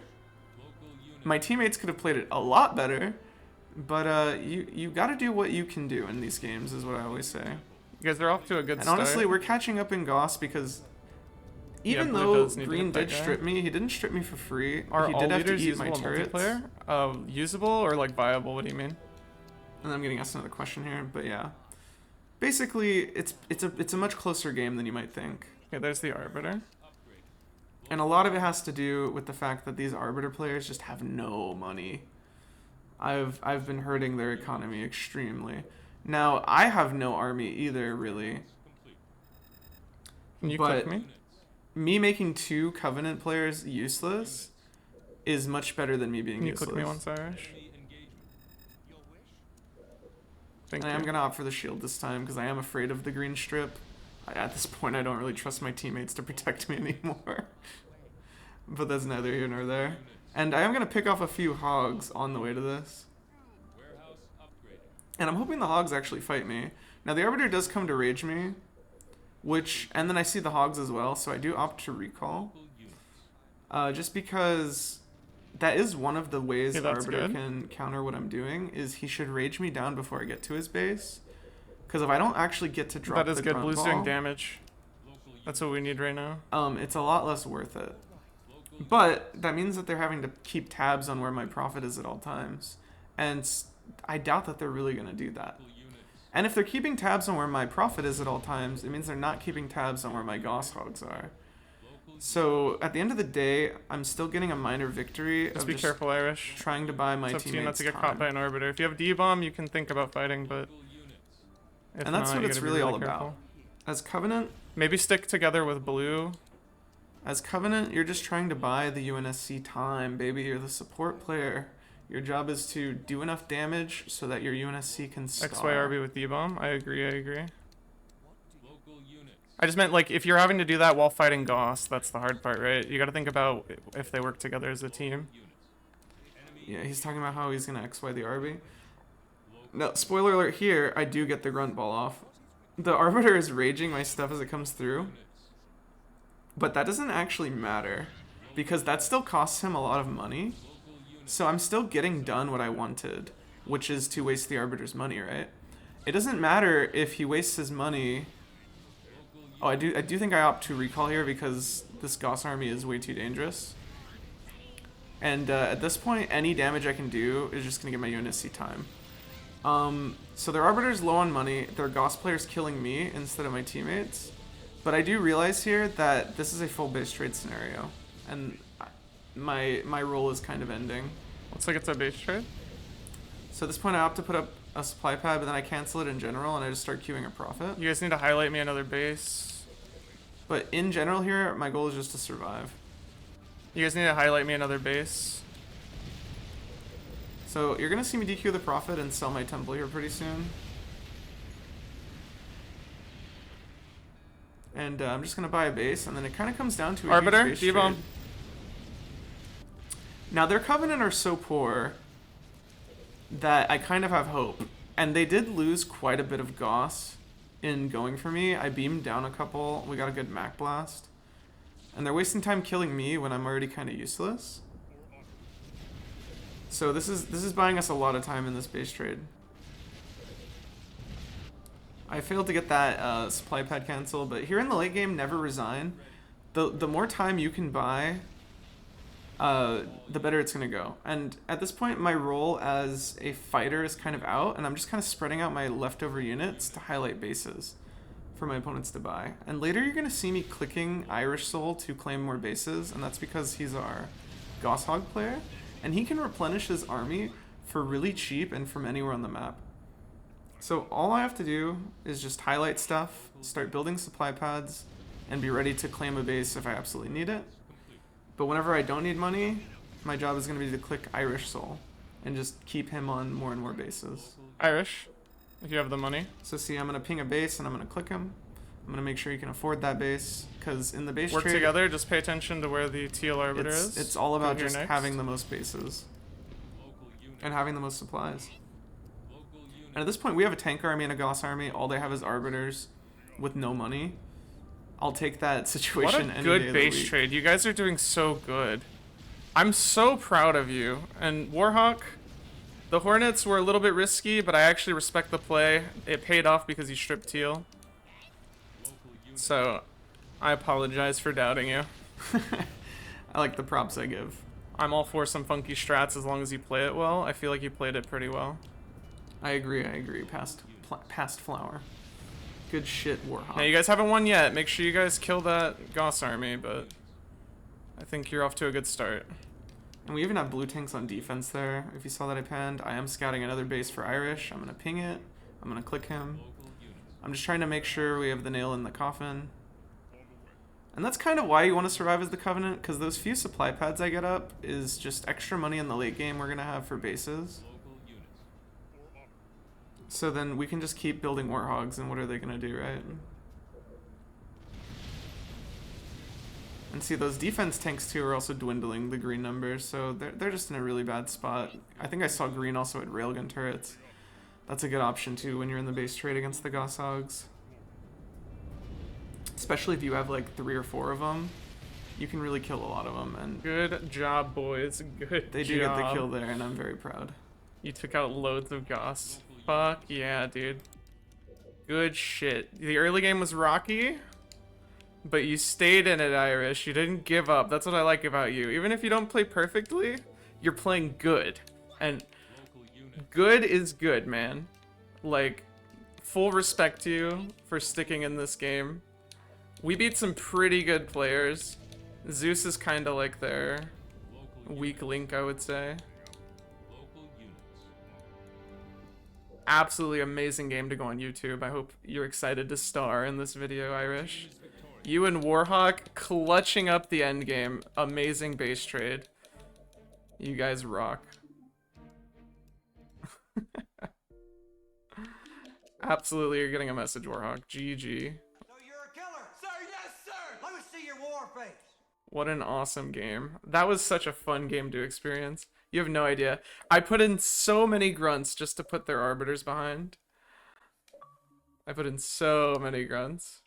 My teammates could have played it a lot better, but you got to do what you can do in these games, is what I always say. You guys are off to a good And start. honestly, we're catching up in Goss because even blue though does need to green hit that did guy. strip me, he didn't strip me for free. Are He all did have to leaders eat my usable in turrets. multiplayer? Usable or like viable? What do you mean? And I'm getting asked another question here, but yeah. Basically, it's a much closer game than you might think. Okay, there's the Arbiter. And a lot of it has to do with the fact that these Arbiter players just have no money. I've been hurting their economy extremely. Now, I have no army either, really. Can you But click me? me making 2 Covenant players useless is much better than me being Can you useless. click me once, Irish? Thank And I you. am going to opt for the shield this time because I am afraid of the green strip. At this point, I don't really trust my teammates to protect me anymore. But that's neither here nor there. And I am going to pick off a few hogs on the way to this. And I'm hoping the hogs actually fight me. Now, the Arbiter does come to rage me, and then I see the hogs as well, so I do opt to recall. Just because that is one of the ways Arbiter can counter what I'm doing, is he should rage me down before I get to his base. Because if I don't actually get to drop that is the good. grunt Blue's ball, doing damage. That's what we need right now. it's a lot less worth it. But that means that they're having to keep tabs on where my profit is at all times. And I doubt that they're really going to do that. And if they're keeping tabs on where my profit is at all times, it means they're not keeping tabs on where my Goss hogs are. So at the end of the day, I'm still getting a minor victory. Just be careful, Irish. Trying to buy my It's up to you not teammates to get time. caught by an Arbiter. If you have D-bomb, you can think about fighting, but if And that's not, what you it's gotta be really all careful. about. As Covenant, Maybe stick together with blue. As Covenant, you're just trying to buy the UNSC time, baby. You're the support player. Your job is to do enough damage so that your UNSC can star. XYRB with D-bomb. I agree. I just meant, like, if you're having to do that while fighting Goss, that's the hard part, right? You gotta think about if they work together as a team. Yeah, he's talking about how he's gonna XY the RB. No, spoiler alert here, I do get the grunt ball off. The Arbiter is raging my stuff as it comes through. But that doesn't actually matter, because that still costs him a lot of money. So I'm still getting done what I wanted, which is to waste the Arbiter's money, right? It doesn't matter if he wastes his money. Oh, I do think I opt to recall here because this Goss army is way too dangerous. And at this point, any damage I can do is just going to get my UNSC time. So their Arbiter's low on money, their Goss player's killing me instead of my teammates. But I do realize here that this is a full base trade scenario, and my role is kind of ending. Looks like it's a base trade. So at this point I opt to put up a supply pad, but then I cancel it in general and I just start queuing a profit. You guys need to highlight me another base. But in general here, my goal is just to survive. You guys need to highlight me another base. So you're going to see me DQ the profit and sell my temple here pretty soon. And I'm just going to buy a base, and then it kind of comes down to a Arbiter, huge base D-bomb. trade. Now, their Covenant are so poor that I kind of have hope. And they did lose quite a bit of Goss in going for me. I beamed down a couple. We got a good Mac Blast. And they're wasting time killing me when I'm already kind of useless. So this is buying us a lot of time in this base trade. I failed to get that supply pad cancel, but here in the late game, never resign. The more time you can buy, the better it's going to go. And at this point, my role as a fighter is kind of out, and I'm just kind of spreading out my leftover units to highlight bases for my opponents to buy. And later, you're going to see me clicking Irish Soul to claim more bases, and that's because he's our Goss Hog player, and he can replenish his army for really cheap and from anywhere on the map. So all I have to do is just highlight stuff, start building supply pads, and be ready to claim a base if I absolutely need it. But whenever I don't need money, my job is going to be to click Irish Soul and just keep him on more and more bases. Irish, if you have the money. So see, I'm going to ping a base and I'm going to click him. I'm going to make sure you can afford that base, because in the base Work trade, together, just pay attention to where the TL Arbiter is. it's all about Go here just next. having the most bases and having the most supplies. And at this point, we have a tank army and a Goss army. All they have is Arbiters with no money. I'll take that situation What a any day good of the base week. trade. You guys are doing so good. I'm so proud of you. And Warhawk, the Hornets were a little bit risky, but I actually respect the play. It paid off because you stripped teal. So I apologize for doubting you. I like the props I give. I'm all for some funky strats as long as you play it well. I feel like you played it pretty well. I agree. Past flower. Good shit, Warhawk. Now, you guys haven't won yet. Make sure you guys kill that Goss army, but I think you're off to a good start. And we even have blue tanks on defense there. If you saw that I panned, I am scouting another base for Irish. I'm going to ping it. I'm going to click him. I'm just trying to make sure we have the nail in the coffin. And that's kind of why you want to survive as the Covenant, because those few supply pads I get up is just extra money in the late game we're going to have for bases. So then we can just keep building Warhogs, and what are they going to do, right? And see, those defense tanks too are also dwindling the green numbers, so they're just in a really bad spot. I think I saw green also had railgun turrets. That's a good option too when you're in the base trade against the Gosshogs. Especially if you have like 3 or 4 of them, you can really kill a lot of them. And good job, boys. Good they do get the kill there, and I'm very proud. You took out loads of Goss. Fuck yeah, dude. Good shit. The early game was rocky, but you stayed in it, Irish. You didn't give up. That's what I like about you. Even if you don't play perfectly, you're playing good. And good is good, man. Like, full respect to you for sticking in this game. We beat some pretty good players. Zeus is kind of like their weak link, I would say. Absolutely amazing game to go on YouTube. I hope you're excited to star in this video, Irish. You and Warhawk clutching up the end game. Amazing base trade. You guys rock. Absolutely, you're getting a message, Warhawk. GG. So you're a killer? Sir, yes, sir! Let me see your war face. What an awesome game. That was such a fun game to experience. You have no idea. I put in so many grunts just to put their arbiters behind. I put in so many grunts.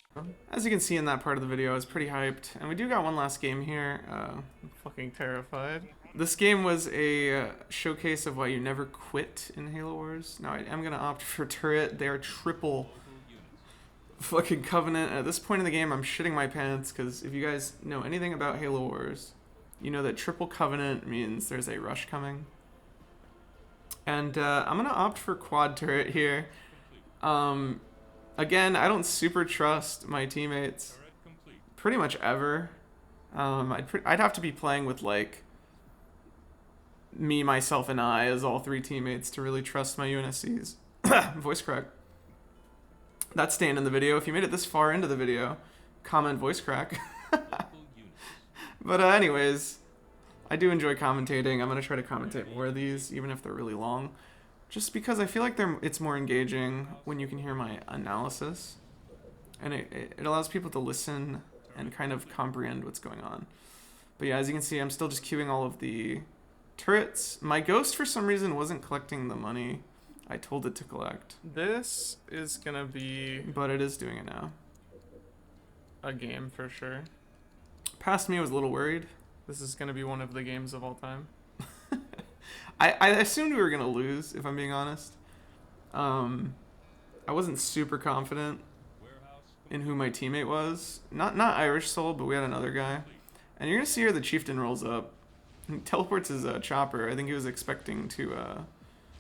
As you can see in that part of the video, I was pretty hyped. And we do got one last game here. I'm fucking terrified. This game was a showcase of why you never quit in Halo Wars. Now, I am going to opt for turret. They are triple fucking Covenant. At this point in the game, I'm shitting my pants, because if you guys know anything about Halo Wars, you know that triple Covenant means there's a rush coming. And I'm going to opt for quad turret here. Again, I don't super trust my teammates pretty much ever. I'd have to be playing with, like, me, myself, and I as all 3 teammates to really trust my UNSCs. Voice crack. That's staying in the video. If you made it this far into the video, comment voice crack. But anyways, I do enjoy commentating. I'm going to try to commentate more of these, even if they're really long. Just because I feel like it's more engaging when you can hear my analysis. And it allows people to listen and kind of comprehend what's going on. But yeah, as you can see, I'm still just queuing all of the turrets. My ghost, for some reason, wasn't collecting the money I told it to collect. This is gonna be... But it is doing it now. A game for sure. Past me was a little worried. This is gonna be one of the games of all time. I assumed we were gonna lose, if I'm being honest. I wasn't super confident in who my teammate was. Not Irish Soul, but we had another guy. And you're gonna see here the chieftain rolls up. He teleports his chopper. I think he was expecting to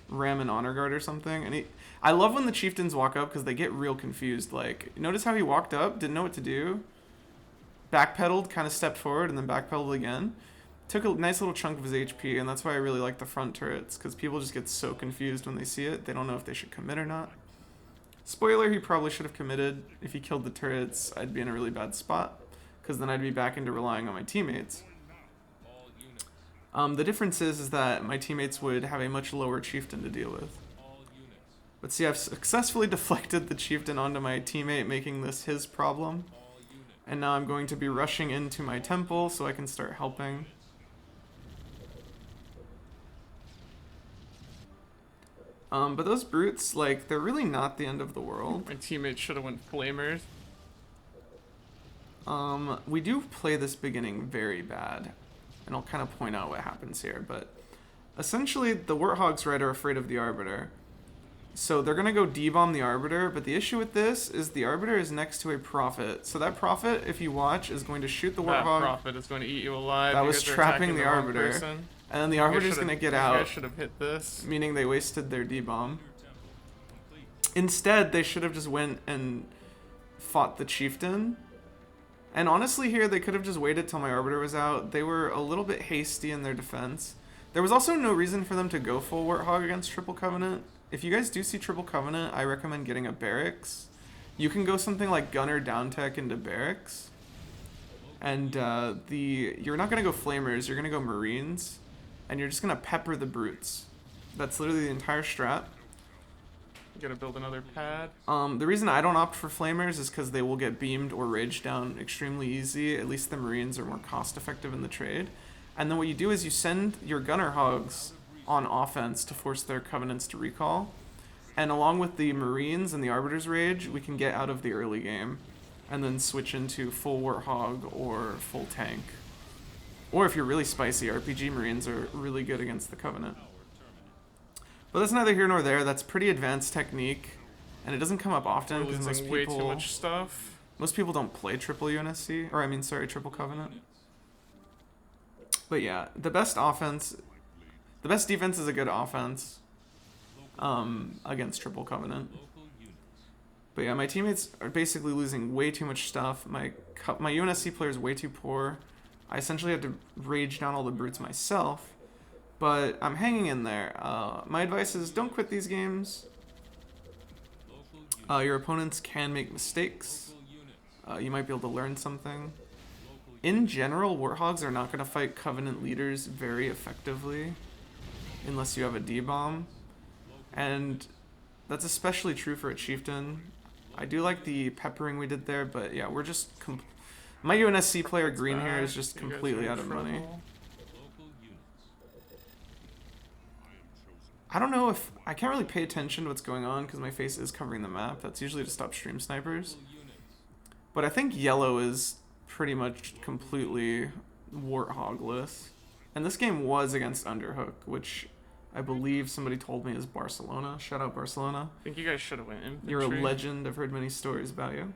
ram an honor guard or something. And I love when the chieftains walk up because they get real confused. Like, notice how he walked up, didn't know what to do, backpedaled, kind of stepped forward, and then backpedaled again. Took a nice little chunk of his HP, and that's why I really like the front turrets, because people just get so confused when they see it. They don't know if they should commit or not. Spoiler, he probably should have committed. If he killed the turrets, I'd be in a really bad spot, because then I'd be back into relying on my teammates. The difference is that my teammates would have a much lower chieftain to deal with. But see, I've successfully deflected the chieftain onto my teammate, making this his problem. And now I'm going to be rushing into my temple so I can start helping. But those brutes, like, they're really not the end of the world. My teammate should have went flamers. We do play this beginning very bad. And I'll kind of point out what happens here, but essentially the Warthogs, right, are afraid of the Arbiter. So they're gonna go D-bomb the Arbiter, but the issue with this is the Arbiter is next to a Prophet. So that Prophet, if you watch, is going to shoot the That Warthog, Prophet is going to eat you alive. That You was guys are trapping attacking the wrong Arbiter. person. and then the You guys Arbiter's should've- gonna get You out, guys should have hit this. meaning they wasted their D-bomb. Instead, they should have just went and fought the Chieftain. And honestly here, they could have just waited till my Arbiter was out. They were a little bit hasty in their defense. There was also no reason for them to go full Warthog against Triple Covenant. If you guys do see Triple Covenant, I recommend getting a Barracks. You can go something like Gunner down tech into Barracks. And you're not going to go Flamers, you're going to go Marines. And you're just going to pepper the Brutes. That's literally the entire strat. You gotta build another pad. The reason I don't opt for Flamers is because they will get beamed or raged down extremely easy. At least the Marines are more cost effective in the trade. And then what you do is you send your Gunner Hogs on offense to force their Covenants to recall. And along with the Marines and the Arbiter's Rage, we can get out of the early game. And then switch into full Warthog or full tank. Or if you're really spicy, RPG Marines are really good against the Covenant. But that's neither here nor there. That's pretty advanced technique, and it doesn't come up often We're because losing way too much stuff. most people don't play triple UNSC, or I mean, sorry, triple Covenant. But yeah, the best defense is a good offense against triple Covenant. But yeah, my teammates are basically losing way too much stuff. My UNSC player is way too poor. I essentially had to rage down all the brutes myself. But I'm hanging in there. My advice is don't quit these games. Your opponents can make mistakes. You might be able to learn something. In general, Warthogs are not going to fight Covenant leaders very effectively unless you have a D-bomb. And that's especially true for a Chieftain. I do like the peppering we did there, but yeah, we're just... My UNSC player green here is just completely out of money. I don't know if... I can't really pay attention to what's going on because my face is covering the map. That's usually to stop stream snipers. But I think yellow is pretty much completely Warthogless. And this game was against Underhook, which I believe somebody told me is Barcelona. Shout out Barcelona. I think you guys should have went infantry. You're a legend. I've heard many stories about you.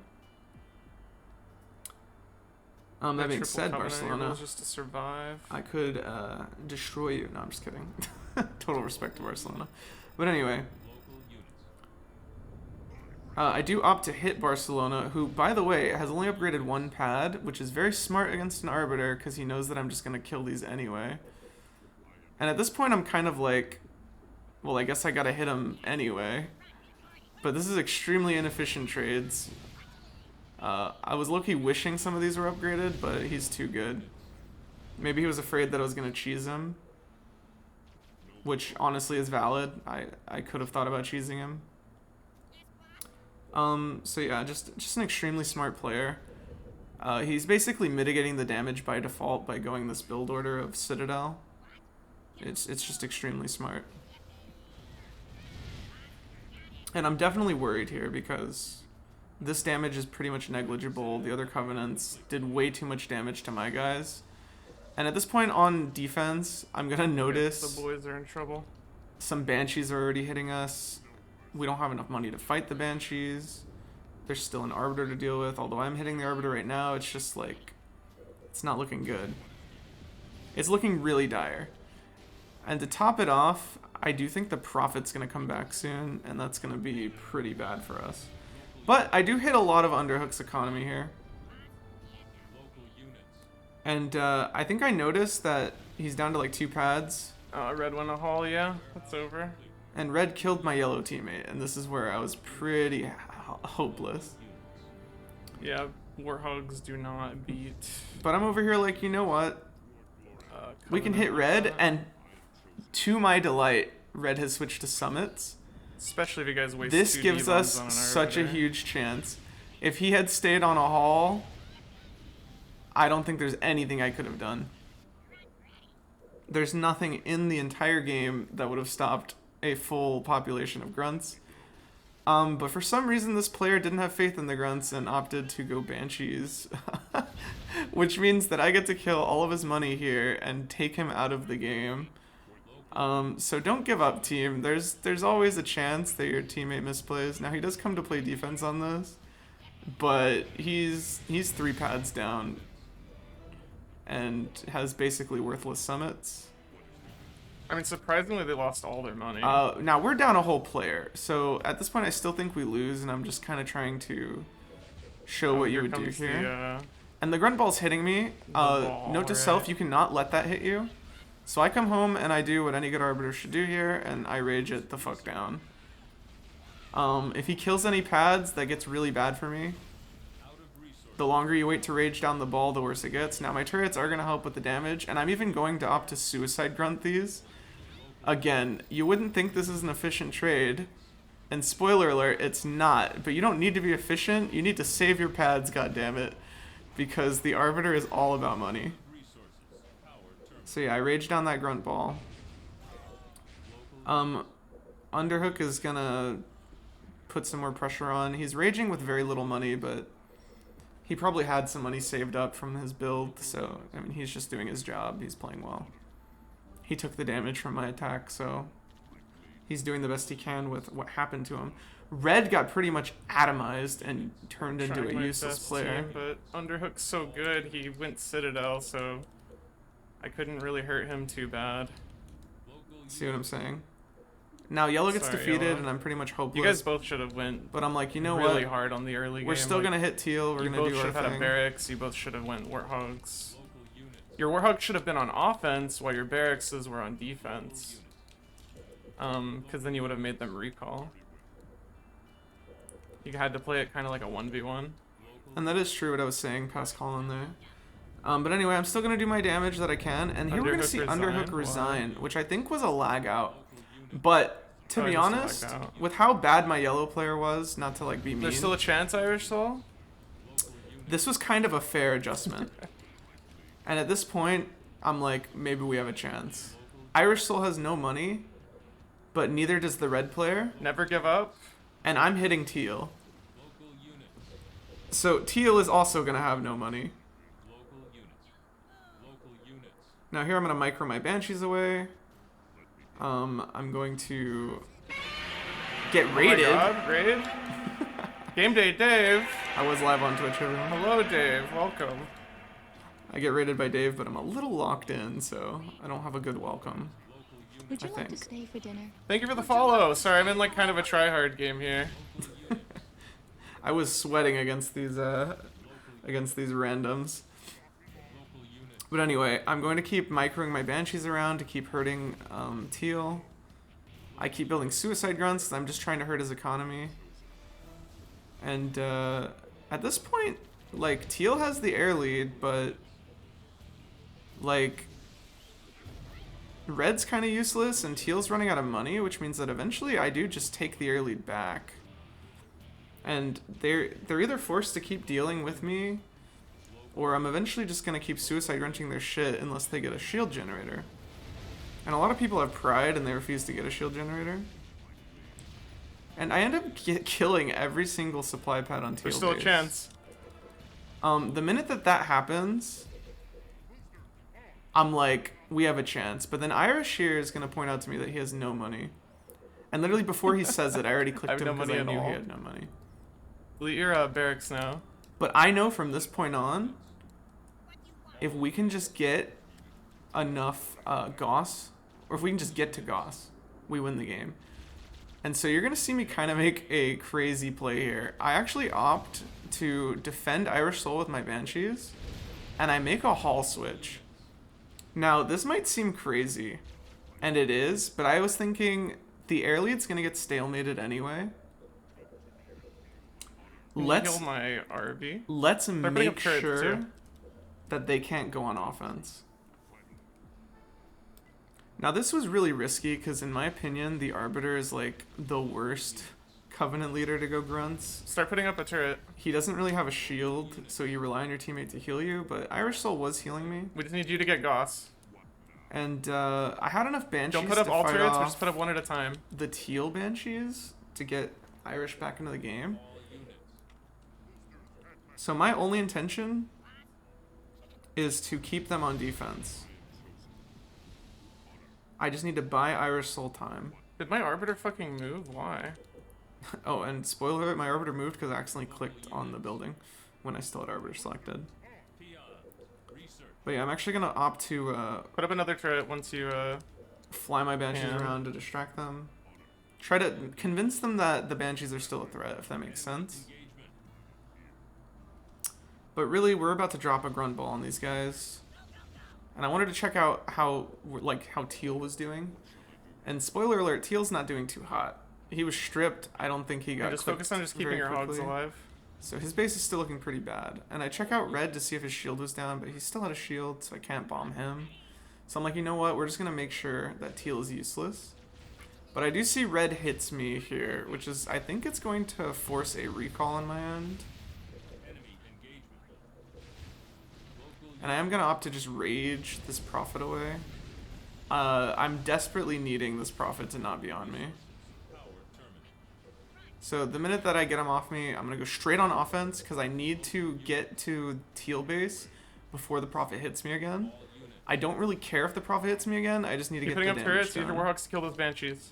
That being said, Barcelona, just to survive. I could destroy you. No, I'm just kidding. Total respect to Barcelona. But anyway, I do opt to hit Barcelona, who, by the way, has only upgraded one pad, which is very smart against an Arbiter because he knows that I'm just going to kill these anyway. And at this point, I'm kind of like, well, I guess I got to hit him anyway. But this is extremely inefficient trades. I was low-key wishing some of these were upgraded, but he's too good. Maybe he was afraid that I was going to cheese him. Which honestly is valid. I could have thought about cheesing him. So yeah, just an extremely smart player. He's basically mitigating the damage by default by going this build order of Citadel. It's just extremely smart. And I'm definitely worried here because this damage is pretty much negligible. The other Covenants did way too much damage to my guys. And at this point on defense, I'm going to notice the boys are in trouble. Some Banshees are already hitting us. We don't have enough money to fight the Banshees. There's still an Arbiter to deal with. Although I'm hitting the Arbiter right now, it's just like, it's not looking good. It's looking really dire. And to top it off, I do think the Prophet's going to come back soon, and that's going to be pretty bad for us. But I do hit a lot of Underhook's economy here. And I think I noticed that he's down to like 2 pads. Red won a haul, yeah. That's over. And red killed my yellow teammate, and this is where I was pretty hopeless. Yeah, Warthogs do not beat. But I'm over here like, you know what? We can hit red, and to my delight, red has switched to summits. Especially if you guys waste This 2 gives D-bombs us on an such a Arbiter. huge chance. If he had stayed on a haul, I don't think there's anything I could have done. There's nothing in the entire game that would have stopped a full population of grunts. But for some reason, this player didn't have faith in the grunts and opted to go Banshees. Which means that I get to kill all of his money here and take him out of the game. So don't give up, team. There's always a chance that your teammate misplays. Now he does come to play defense on this, but he's 3 pads down and has basically worthless summits. I mean, surprisingly, they lost all their money. Now we're down a whole player, so at this point I still think we lose, and I'm just kind of trying to show what you would do here. And the grunt ball's hitting me. Note to self, you cannot let that hit you. So I come home and I do what any good arbiter should do here, and I rage it the fuck down. If he kills any pads, that gets really bad for me. The longer you wait to rage down the ball, the worse it gets. Now my turrets are going to help with the damage, and I'm even going to opt to suicide grunt these. Again, you wouldn't think this is an efficient trade, and spoiler alert, it's not. But you don't need to be efficient, you need to save your pads, goddammit, because the arbiter is all about money. So yeah, I rage down that grunt ball. Underhook is gonna put some more pressure on. He's raging with very little money, but he probably had some money saved up from his build, so I mean he's just doing his job. He's playing well. He took the damage from my attack, so he's doing the best he can with what happened to him. Red got pretty much atomized and turned into a useless player. But Underhook's so good, he went Citadel, so I couldn't really hurt him too bad. See what I'm saying? Now yellow gets defeated, Yellow. and I'm pretty much hopeless. You guys both should have went. But I'm like, you know really what? hard on the early game. We're still gonna hit teal. We're you gonna both do should our have had thing. a barracks. You both should have went warthogs. Your warthog should have been on offense while your barracks were on defense. Because then you would have made them recall. You had to play it kind of like a 1v1. And that is true what I was saying past Colin there. But anyway, I'm still gonna do my damage that I can, and here we're gonna see Underhook resign, which I think was a lag out. But to be honest, with how bad my yellow player was, not to like be mean, There's still a chance, Irish Soul? this was kind of a fair adjustment. And at this point, I'm like, maybe we have a chance. Irish Soul has no money, but neither does the red player. Never give up. And I'm hitting teal. So teal is also gonna have no money. Now here I'm gonna micro my banshees away. I'm going to get raided. Oh my God, raid? Game day, Dave. I was live on Twitch, everyone. Hello, Dave. Welcome. I get raided by Dave, but I'm a little locked in, so I don't have a good welcome. Would you I like to think. stay for dinner? Thank you for the follow. Sorry, I'm in like kind of a try-hard game here. I was sweating against these randoms. But anyway, I'm going to keep microing my banshees around to keep hurting teal. I keep building suicide grunts. I'm just trying to hurt his economy. And at this point, like, teal has the air lead, but like red's kind of useless and teal's running out of money, which means that eventually I do just take the air lead back. And they're either forced to keep dealing with me, or I'm eventually just going to keep suicide wrenching their shit unless they get a shield generator. And a lot of people have pride and they refuse to get a shield generator. And I end up killing every single supply pad on teal. There's still base. a chance. The minute that happens, I'm like, we have a chance. But then Irish here is going to point out to me that he has no money. And literally before he says it, I already clicked him because I knew he had no money. Delete your barracks now. But I know from this point on, if we can just get enough Gauss, or if we can just get to Gauss, we win the game. And so you're going to see me kind of make a crazy play here. I actually opt to defend Irish Soul with my Banshees, and I make a hall switch. Now, this might seem crazy, and it is, but I was thinking the air lead's going to get stalemated anyway. Let's kill my RB. Let's make sure too. that they can't go on offense. Now this was really risky because in my opinion the Arbiter is like the worst Covenant leader to go grunts. Start putting up a turret. He doesn't really have a shield, so you rely on your teammate to heal you, but Irish Soul was healing me. We just need you to get Gauss. And I had enough Banshees Don't put up to all fight turrets, we'll off just put up one at a time. the teal Banshees to get Irish back into the game. So my only intention is to keep them on defense. I just need to buy Irish Soul time. Did my Arbiter fucking move? Why? Oh, and spoiler alert, my Arbiter moved because I accidentally clicked on the building when I still had Arbiter selected. But yeah, I'm actually going to opt to Put up another turret once you, fly my Banshees Yeah. around to distract them. Try to convince them that the Banshees are still a threat, if that makes sense. But really, we're about to drop a grunt ball on these guys. And I wanted to check out how Teal was doing. And spoiler alert, Teal's not doing too hot. He was stripped. I don't think he got just clipped focus on just keeping very your hogs quickly. alive. So his base is still looking pretty bad. And I check out Red to see if his shield was down, but he still had a shield, so I can't bomb him. So I'm like, you know what? We're just going to make sure that Teal is useless. But I do see Red hits me here, which is, I think it's going to force a recall on my end. And I am going to opt to just rage this Prophet away. I'm desperately needing this Prophet to not be on me. So the minute that I get him off me, I'm going to go straight on offense because I need to get to Teal base before the Prophet hits me again. I don't really care if the Prophet hits me again, I just need to Keep get the putting up damage turrets, use your done. Warhawks to kill those Banshees.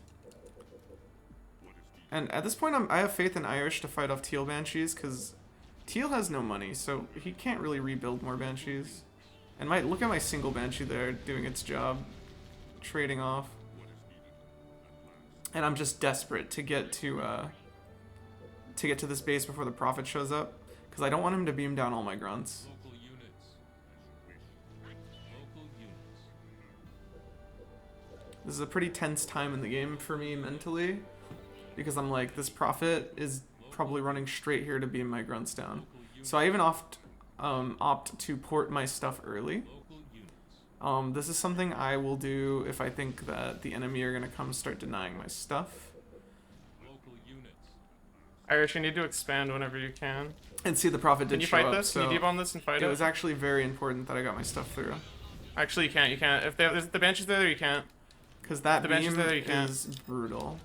And at this point, I have faith in Irish to fight off Teal Banshees because Teal has no money, so he can't really rebuild more Banshees. And look at my single Banshee there doing its job, trading off. And I'm just desperate to get to this base before the Prophet shows up because I don't want him to beam down all my grunts. This is a pretty tense time in the game for me mentally because I'm like, this Prophet is probably running straight here to beam my grunts down. So I even opt to port my stuff early. This is something I will do if I think that the enemy are going to come start denying my stuff. Irish, you need to expand whenever you can. And see, the Prophet did Can you show fight up, this? so Can you debomb this and fight it it? was actually very important that I got my stuff through. Actually, you can't. You can't. If there's the Banshees there, you can't. Because that The beam Banshees there, you can't. is brutal.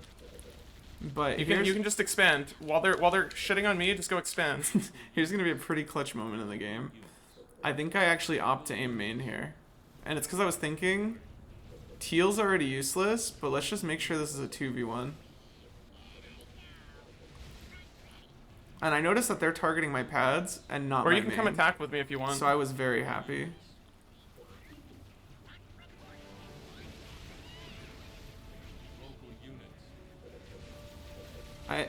But You can just expand while they're shitting on me. Just go expand. here's going to be a pretty clutch moment in the game. I think I actually opt to aim main here. And it's because I was thinking, Teal's already useless, but let's just make sure this is a 2v1. And I noticed that they're targeting my pads and not Or my you can come main. attack with me if you want. So I was very happy.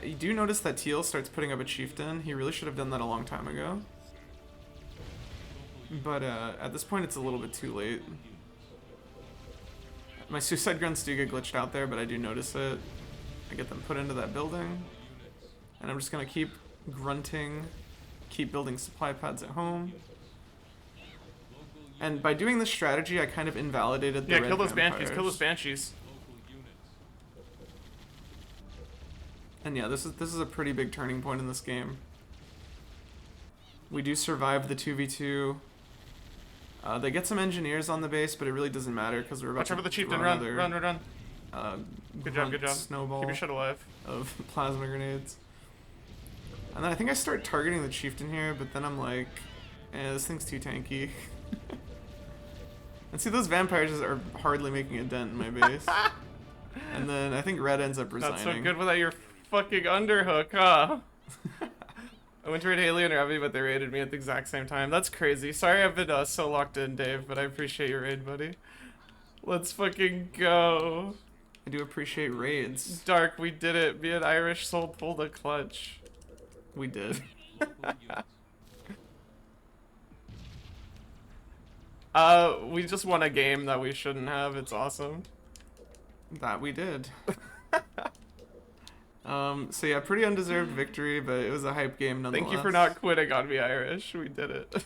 You do notice that Teal starts putting up a chieftain. He really should have done that a long time ago. But at this point, it's a little bit too late. My suicide grunts do get glitched out there, but I do notice it. I get them put into that building. And I'm just going to keep grunting, keep building supply pads at home. And by doing this strategy, I kind of invalidated the Yeah, red kill those Banshees. vampires. Kill those Banshees. And yeah, this is a pretty big turning point in this game. We do survive the 2v2. They get some engineers on the base, but it really doesn't matter because we're about Watch to out for the chieftain. throw Run, another, run, run, run. Good job, grunt good job. snowball Keep your shit alive. of plasma grenades. And then I think I start targeting the chieftain here, but then I'm like, this thing's too tanky. And see, those vampires are hardly making a dent in my base. And then I think red ends up resigning. Not so good without your fucking underhook, huh? I went to raid Haley and Ravi, but they raided me at the exact same time. That's crazy. Sorry I've been so locked in, Dave, but I appreciate your raid, buddy. Let's fucking go. I do appreciate raids. Dark, we did it. Me and Irish Soul pulled a clutch. We did. We just won a game that we shouldn't have. It's awesome. That we did. So yeah, pretty undeserved victory, but it was a hype game nonetheless. Thank you for not quitting on me, Irish. We did it.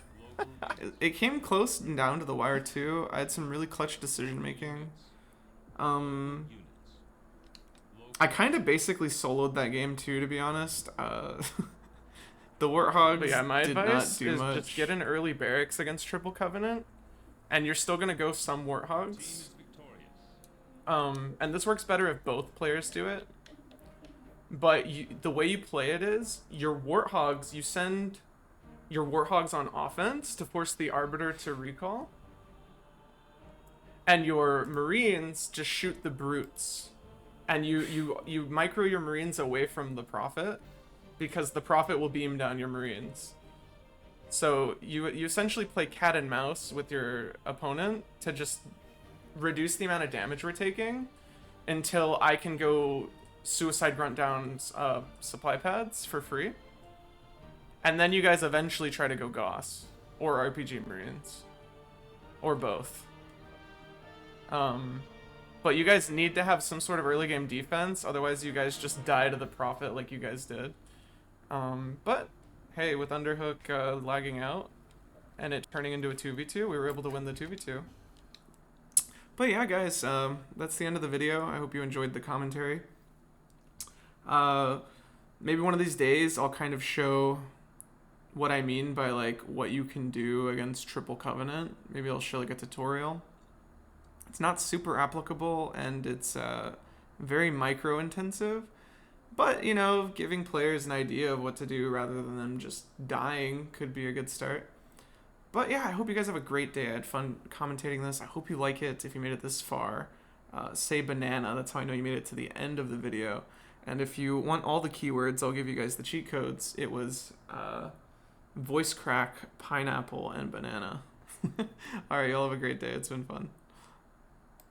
It came close and down to the wire too. I had some really clutch decision making. I kind of basically soloed that game too, to be honest. The Warthogs But yeah, my did advice not do is much. just get an early barracks against Triple Covenant, and you're still gonna go some Warthogs. And this works better if both players do it. But the way you play it is, your Warthogs, you send your Warthogs on offense to force the Arbiter to recall. and your Marines just shoot the brutes, and you micro your Marines away from the Prophet, because the Prophet will beam down your Marines. So you essentially play cat and mouse with your opponent to just reduce the amount of damage we're taking until I can go Suicide Grunt down supply pads for free. And then you guys eventually try to go Gauss or RPG Marines or both. But you guys need to have some sort of early game defense, otherwise you guys just die to the Prophet like you guys did. But hey, with Underhook lagging out and it turning into a 2v2, we were able to win the 2v2. But yeah, guys, that's the end of the video. I hope you enjoyed the commentary. Maybe one of these days I'll kind of show what I mean by like what you can do against Triple Covenant. Maybe I'll show like a tutorial. It's not super applicable and it's very micro intensive, but you know, giving players an idea of what to do rather than them just dying could be a good start. But yeah, I hope you guys have a great day. I had fun commentating this. I hope you like it. If you made it this far, say banana. That's how I know you made it to the end of the video. And if you want all the keywords, I'll give you guys the cheat codes. It was voice crack, pineapple, and banana. Alright, y'all have a great day. It's been fun.